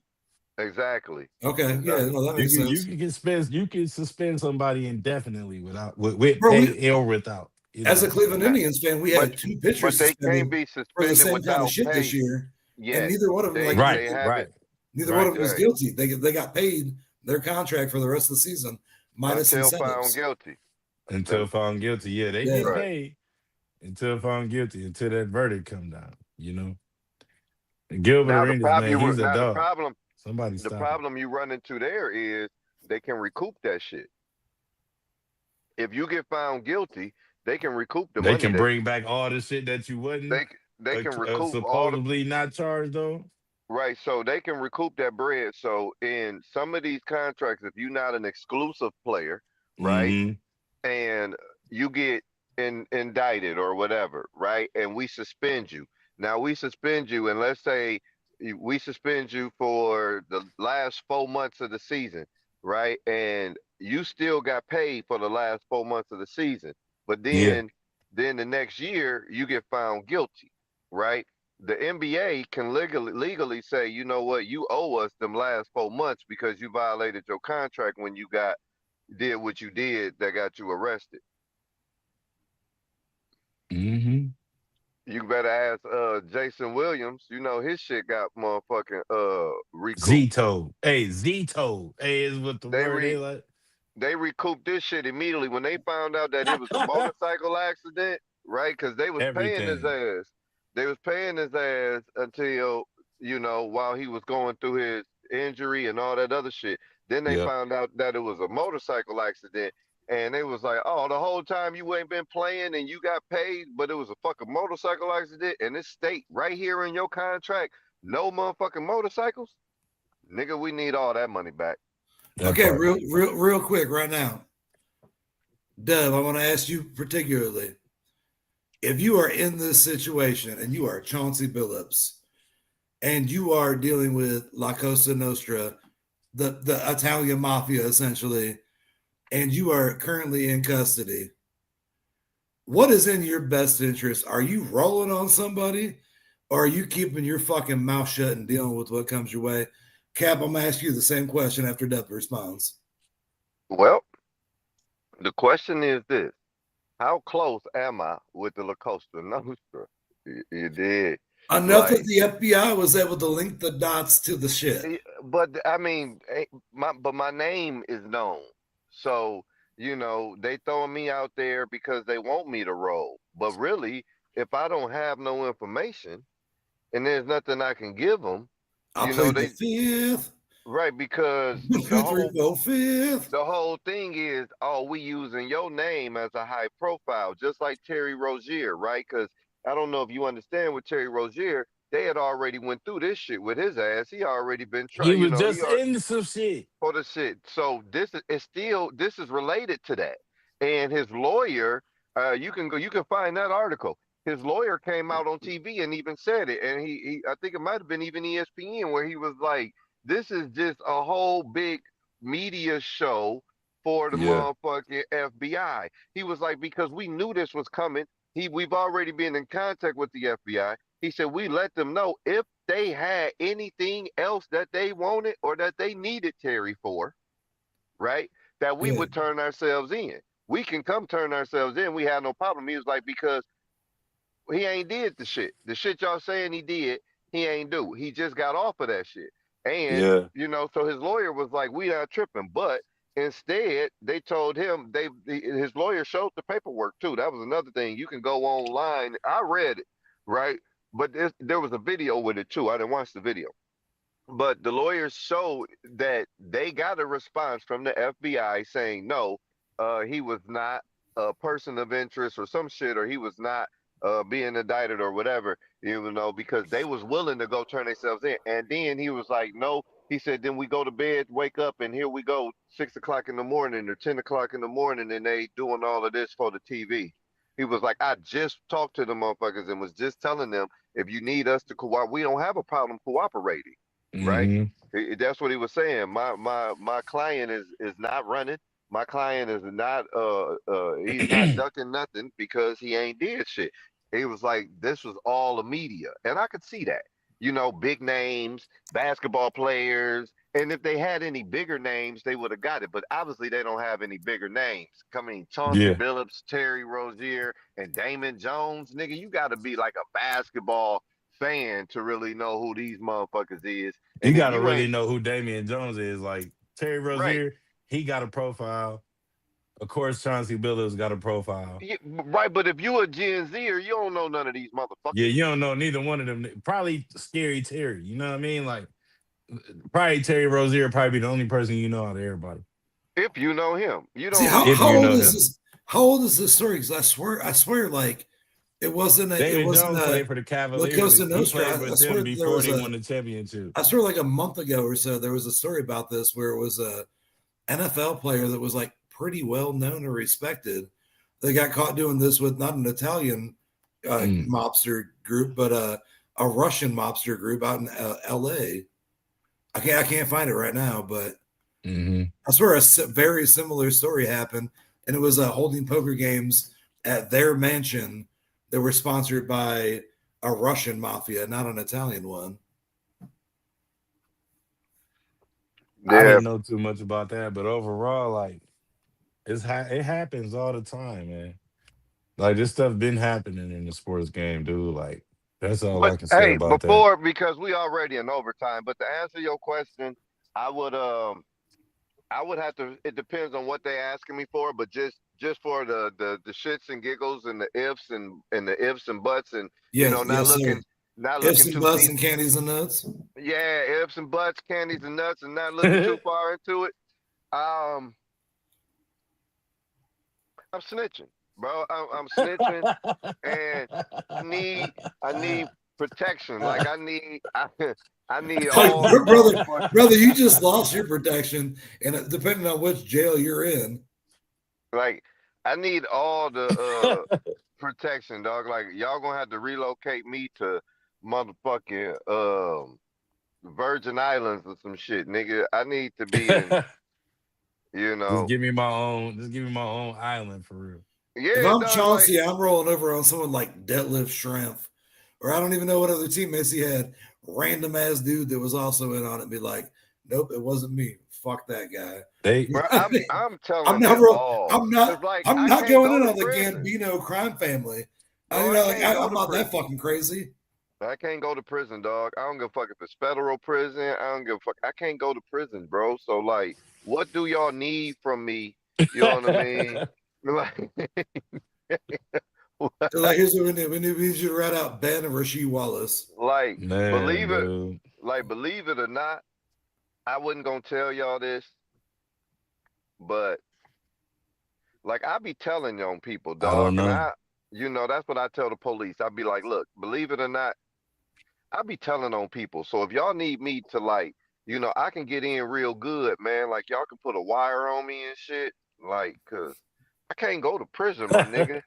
Exactly. Okay, yeah, no, that makes sense. You can suspend somebody indefinitely with Bro, pay or without. Either as a way. Cleveland Nah, Indians fan, we but had two pitchers they can't suspended be for the suspended same kind of without shit this pay year, and yet. neither one of them Right, They haven't neither one of them was right, guilty. They got paid their contract for the rest of the season minus until found incentives. guilty. until found guilty. Yeah, they Yeah. get Right. paid until found guilty, until that verdict come down. And Gilbert Now the Arenas, problem man, you he's a now dog. Somebody the stop him. problem you run into there is they can recoup that shit. If you get found guilty, they can recoup the They money can that bring back all the shit that you wasn't they can recoup all the supposedly not charged though. right, so they can recoup that bread. So in some of these contracts, if you're not an exclusive player, right, Mm-hmm. and you get indicted or whatever, right, and we suspend you. Now we suspend you, and let's say we suspend you for the last 4 months of the season, right, and you still got paid for the last 4 months of the season, but Yeah. then the next year you get found guilty, right? The NBA can legally say, you know what, you owe us them last 4 months because you violated your contract when you did what you did that got you arrested. Mm-hmm. You better ask Jason Williams. You know his shit got motherfucking recouped. Zito. Hey, Zito. Hey, is what the They word they re like. they recouped this shit immediately when they found out that it was a motorcycle accident, right? Because they was paying his Everything. ass. They was paying his ass until, while he was going through his injury and all that other shit. Then they Yep. found out that it was a motorcycle accident. And they was like, oh, the whole time you ain't been playing and you got paid, but it was a fucking motorcycle accident. And this state right here in your contract, no motherfucking motorcycles. Nigga, we need all that money back. That Okay, part. real quick right now. Dub, I want to ask you particularly, if you are in this situation and you are Chauncey Billups and you are dealing with La Cosa Nostra, the Italian mafia essentially, and you are currently in custody, what is in your best interest? Are you rolling on somebody or are you keeping your fucking mouth shut and dealing with what comes your way? Cap, I'm going to ask you the same question after Dub responds. Well, the question is this. How close am I with the La Costa Nostra? You did. Enough Like, that the FBI was able to link the dots to the shit. but I mean, my name is known. So they throwing me out there because they want me to roll. But really, if I don't have no information and there's nothing I can give them, I'll play the they fifth. right, because 1, 2, 3, 4, fifth. the whole thing is, oh, we using your name as a high profile, just like Terry Rozier, right? Because I don't know if you understand with Terry Rozier, they had already went through this shit with his ass. He already been He trying, was he just already in some shit. for the shit. So this is related to that. And his lawyer, you can find that article. His lawyer came out on TV and even said it, and he I think it might have been even ESPN where he was like, "This is just a whole big media show for the Yeah. motherfucking FBI." He was like, "Because we knew this was coming. We've already been in contact with the FBI." He said, "We let them know if they had anything else that they wanted or that they needed Terry for, right? That we Yeah. would turn ourselves in. We can come turn ourselves in. We had no problem." He was like, "Because he ain't did the shit. The shit y'all saying he did, he ain't do. He just got off of that shit." And, Yeah. so his lawyer was like, "We not tripping." But instead, they told him his lawyer showed the paperwork too. That was another thing. You can go online. I read it, right? But there was a video with it too. I didn't watch the video. But the lawyers showed that they got a response from the FBI saying no, he was not a person of interest or some shit, or he was not being indicted or whatever, because they was willing to go turn themselves in. And then he was like, no, he said, then we go to bed, wake up, and here we go, 6 o'clock in the morning or 10 o'clock in the morning, and they doing all of this for the TV. He was like, I just talked to the motherfuckers and was just telling them, if you need us to cooperate, we don't have a problem cooperating, right? Hmm. That's what he was saying. My client is not running. My client is not he's not ducking nothing because he ain't did shit. He was like, this was all the media. And I could see that. Big names, basketball players, and if they had any bigger names, they would have got it. But obviously they don't have any bigger names. Chauncey Yeah. Billups, Terry Rozier, and Damon Jones, nigga, you gotta be like a basketball fan to really know who these motherfuckers is. You And if gotta you really ain't know who Damian Jones is. Like Terry right, Rozier, he got a profile. Of course, Chauncey Billups got a profile. right, but if you a Gen Zer, you don't know none of these Yeah, motherfuckers. you don't know neither one of them. Probably Scary Terry. You know what I mean? Like probably Terry Rozier probably be the only person you know out of everybody. If you know him, you See don't how, need If how you old know is him. this? How old is this story? Because I swear, like it David wasn't Jones a played for the La Cavaliers. Cosa He Nostra. played I with them swear there before was they a. won the championship. I swear, like a month ago or so, there was a story about this where it was a NFL player that was like pretty well known or respected. They got caught doing this with not an Italian Mm. mobster group, but a Russian mobster group out in L.A. I can't find it right now, but Hmm. I swear a very similar story happened, and it was holding poker games at their mansion that were sponsored by a Russian mafia, not an Italian one. I Yeah, didn't know too much about that, but overall, like it happens all the time, man. Like this stuff been happening in the sports game, dude. Like that's all but I can say hey, about that. because we already in overtime, but to answer your question, I would I would have to. It depends on what they asking me for, but just for the shits and giggles and the ifs and the ifs and buts and Yes, not yes, sir. not Ifs looking and too buts deep. and candies and nuts. Yeah, ifs and buts, candies and nuts, and not looking too far into it. Um, I'm snitching, bro. I'm snitching, and I need I need protection. Like I need Like, all the brother, motherfuckers. brother, you just lost your protection, and depending on which jail you're in, Like I need all the protection, dog. Like y'all gonna have to relocate me to motherfucking Virgin Islands or some shit, nigga. I need to be in, you Just know. give me my own. Just give me my own island for real. if Yeah, I'm dog. Like Chauncey, I'm rolling over on someone like Deadlift Shrimp, or I don't even know what other teammates he had. Random ass dude that was also in on it, be like, nope, it wasn't me. Fuck that guy. They You bro, know what I mean? I'm I'm telling not it real. all. I'm Cause not. like I'm I not can't going go in to on the prison, Gambino crime family. bro. I Like can't go I'm to not that prison. fucking crazy. I can't go to prison, dog. I don't give a fuck if it's federal prison. I don't give a fuck. I can't go to prison, bro. So like, what do y'all need from me You know what I mean? Like, So like, here's what we need you to write out Ben and Rasheed Wallace. like Man, dude. believe it or not, I wasn't gonna tell y'all this, but like I be telling young people, I don't dog, and know. that's what I tell the police. I be like, look, believe it or not, I be telling on people. So if y'all need me to like, I can get in real good, man. Like y'all can put a wire on me and shit, like, cause I can't go to prison, my nigga.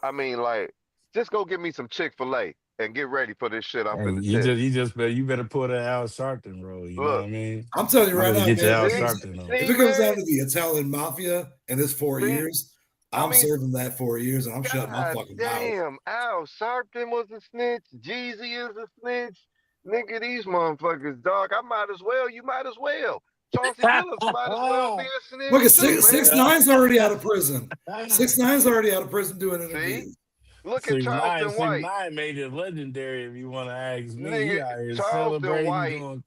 I mean, like, just go get me some Chick-fil-A and get ready for this shit I'm Hey, finna tell you. you better pull that Al Sharpton role. You know what Look, I mean? I'm telling you You right better now, get your man. Al see, Sharpton on. If see, it comes down man, to the Italian mafia and this 4 see. years, I I'm mean, serving that 4 years, and I'm shutting my God fucking mouth. damn, Al Sharpton was a snitch. Jeezy is a snitch. Nigga, these motherfuckers, dog. I might as well. You might as well. Chauncey Billups might as well be a snitch Look at too, six man. nine's already out of prison. 6ix9ine's already out of prison doing See? interviews. Look at Charleston Six White. nine made it legendary. If you want to ask me, he Nigga, out here Charleston celebrating, White. going.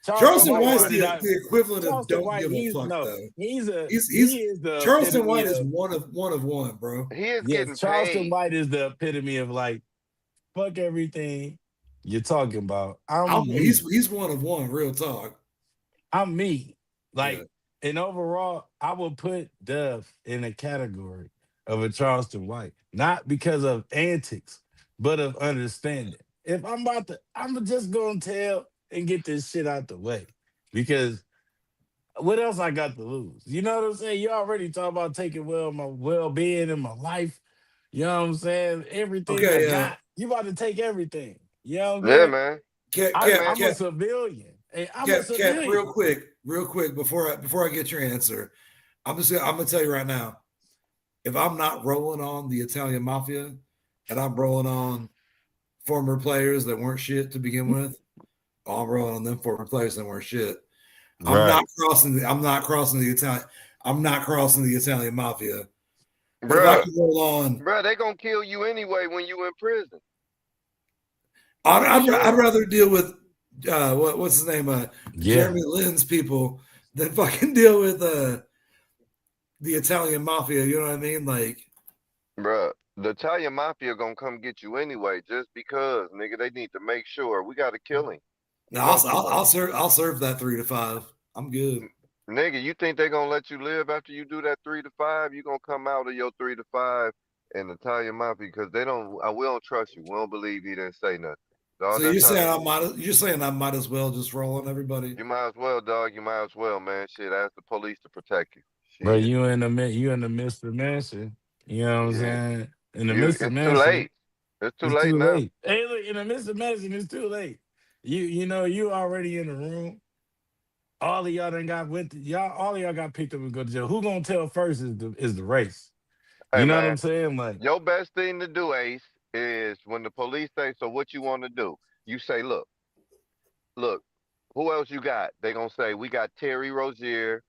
Charleston Number White's one. the equivalent of Charleston don't White. give a fuck though. He is the Charleston epitome White is of. one of one, bro. He is Yes, getting Charleston paid. White is the epitome of like fuck everything you're talking about. I'm me. He's one of one, real talk. I'm me. Yeah. Like, and overall, I would put Dove in a category of a Charleston White, not because of antics, but of understanding. If I'm just gonna tell and get this shit out the way, because what else I got to lose? You know what I'm saying? You already talk about taking my well-being in my life. You know what I'm saying? Everything I Okay, got, you about to take everything. You know what I'm Yeah, saying? man. Cap, Hey, man. I'm a civilian. Hey, I'm a Cap, civilian. real quick, before I get your answer, I'm gonna tell you right now, if I'm not rolling on the Italian mafia and I'm rolling on former players that weren't shit to begin with, I'm rolling on them former players that weren't shit. I'm not crossing the Italian mafia. But if I Bruh. can roll on, Bruh, they gonna kill you anyway when you in prison. I'd rather deal with what's his name, Yeah. Jeremy Lin's people than fucking deal with the Italian mafia. You know what I mean? Like, Bruh, the Italian mafia gonna come get you anyway, just because, nigga, they need to make sure we gotta kill him. no, I'll serve that 3 to 5. I'm good. Nigga, you think they gonna let you live after you do that 3 to 5? You gonna come out of your 3 to 5 in the Italian mafia because we don't trust you. We don't believe he didn't say nothing. Dog, So you're saying I might as well just roll on everybody? you might as well, dog. You might as well, man. Shit, ask the police to protect you. Bro, Shit. you in the midst of mansion. You know what I'm Yeah. saying? In the midst of It's too mansion, late. It's too it's late too now. late. Hey, look, in the midst of mansion, it's too late. You know, you already in the room. All of y'all done got all of y'all got picked up and go to jail. Who gonna tell first is the race. Hey, You know what I'm man. saying? Like, Your best thing to do, Ace, is when the police say, so what you want to do? You say, look, who else you got? They gonna say, we got Terry Rozier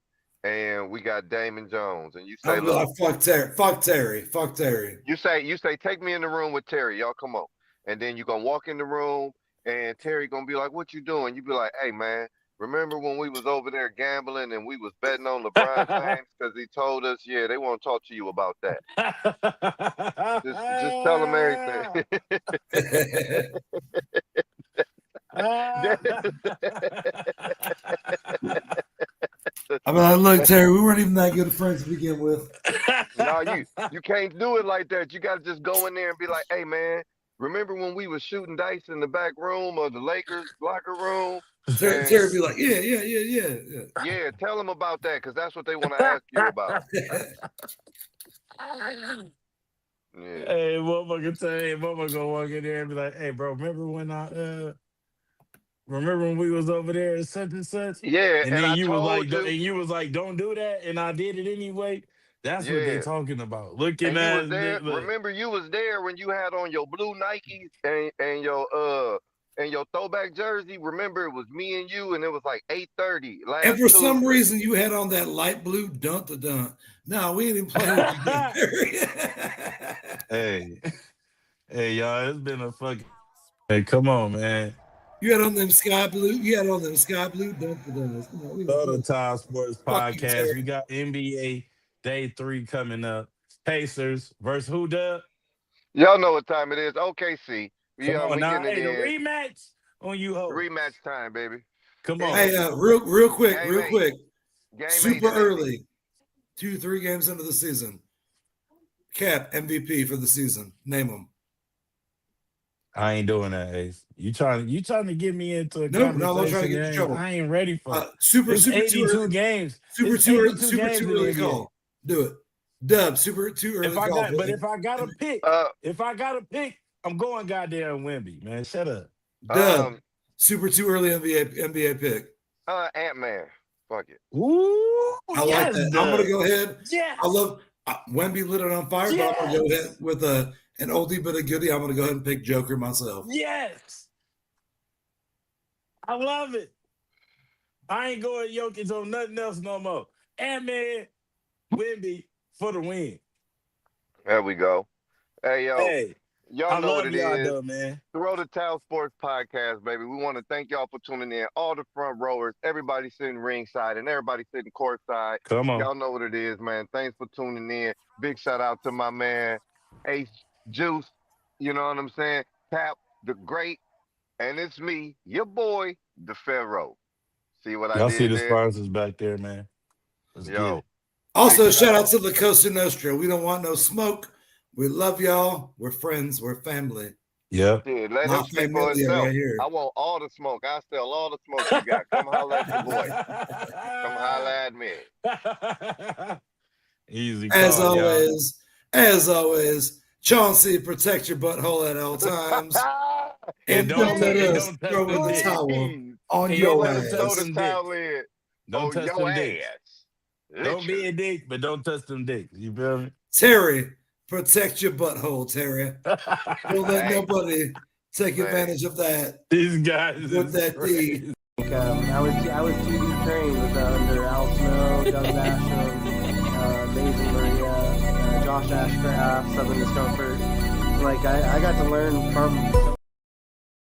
and we got Damon Jones. And you say, I'm gonna be look, like, fuck Terry. you say, take me in the room with Terry. Y'all come on. And then you gonna walk in the room and Terry gonna be like, what you doing? You be like, hey man, remember when we was over there gambling and we was betting on LeBron James? Because he told us, yeah, they want to talk to you about that. Just tell them everything. I mean, like, look, Terry, we weren't even that good of friends to begin with. No, you can't do it like that. You gotta just go in there and be like, hey man, remember when we was shooting dice in the back room of the Lakers locker room? Terry be like, yeah. Yeah, tell them about that because that's what they want to ask you about. Yeah. Hey, motherfucker gonna walk in there and be like, hey, bro, remember when we was over there at such and such? Yeah, And and then I you was told like, you. and you was like, don't do that, and I did it anyway. That's what they Yeah, talking about. Looking and you was at there. look. Remember, you was there when you had on your blue Nikes and your throwback jersey. Remember, it was me and you, and it was like 8:30 last And for Tuesday. some reason, you had on that light blue dun. No, we ain't even playing with you, Terry. Hey, y'all, it's been a fucking. Hey, come on, man. You had on them sky blue. Dun. Throw the Time Sports Fuck you, Podcast. Terry. We got NBA Day 3 coming up. Pacers versus who, Dub? Y'all know what time it is. OKC. Come Yeah, on we now. getting it Hey, the in. rematch on you, ho. Rematch time, baby. Come on. Hey, real quick. Game Super 8, baby. early. 2-3 games into the season. Cap MVP for the season. Name them. I ain't doing that, Ace. You trying to get me into a No, I'm not trying to conversation get you in trouble. I ain't ready for. Super It's too 82 early. games. Super It's too 82 early. Super games too in the early NBA. call. Do it. Dub. Super too early If I call. got, but if I got to pick, I'm going goddamn Wemby, man. Shut up. Dub. Super too early NBA pick. Ant-Man. Fuck it. Ooh, I like that. Dub. I'm gonna go ahead. Yes. I love Wemby lit it on fire, but I'm gonna go ahead with an oldie but a goodie. I'm gonna go ahead and pick Joker myself. Yes. I love it. I ain't going Jokic on nothing else no more. Ant-Man, Wemby for the win. There we go. Hey, yo. Hey, Y'all I know what love it y'all is. though, man. Throw the Towel Sports Podcast, baby. We want to thank y'all for tuning in. All the front rowers, everybody sitting ringside, and everybody sitting courtside. Come on. Y'all know what it is, man. Thanks for tuning in. Big shout out to my man, Ace Juice. You know what I'm saying? Cap, the Great. And it's me, your boy, the Pharaoh. See what I Y'all did see the there? sponsors back there, man. Let's get Yo. it. Also, shout out to La Costa Nostra. We don't want no smoke. We love y'all. We're friends. We're family. Yep. Dude, let My him speak for familia himself. right here. I want all the smoke. I sell all the smoke you got. Come holler at your boy. Come holler at me. Easy As call, y'all. always, Chauncey, protect your butthole at all times. And don't let us don't touch throw in them the dicks. towel on And Don't your let him throw touch the ass. them towel dicks. in Don't on touch your them dicks. ass. Don't be Literally. a dick, but don't touch them dicks. You feel me? Terry, protect your butthole, Terry. Don't let Hey. nobody take Man. advantage of that. These guys With is that crazy. D. I was TV trained with under Al Snow, Doug Basham, Mason Maria, Josh Ashcraft, Southern Discomfort. Like I got to learn from some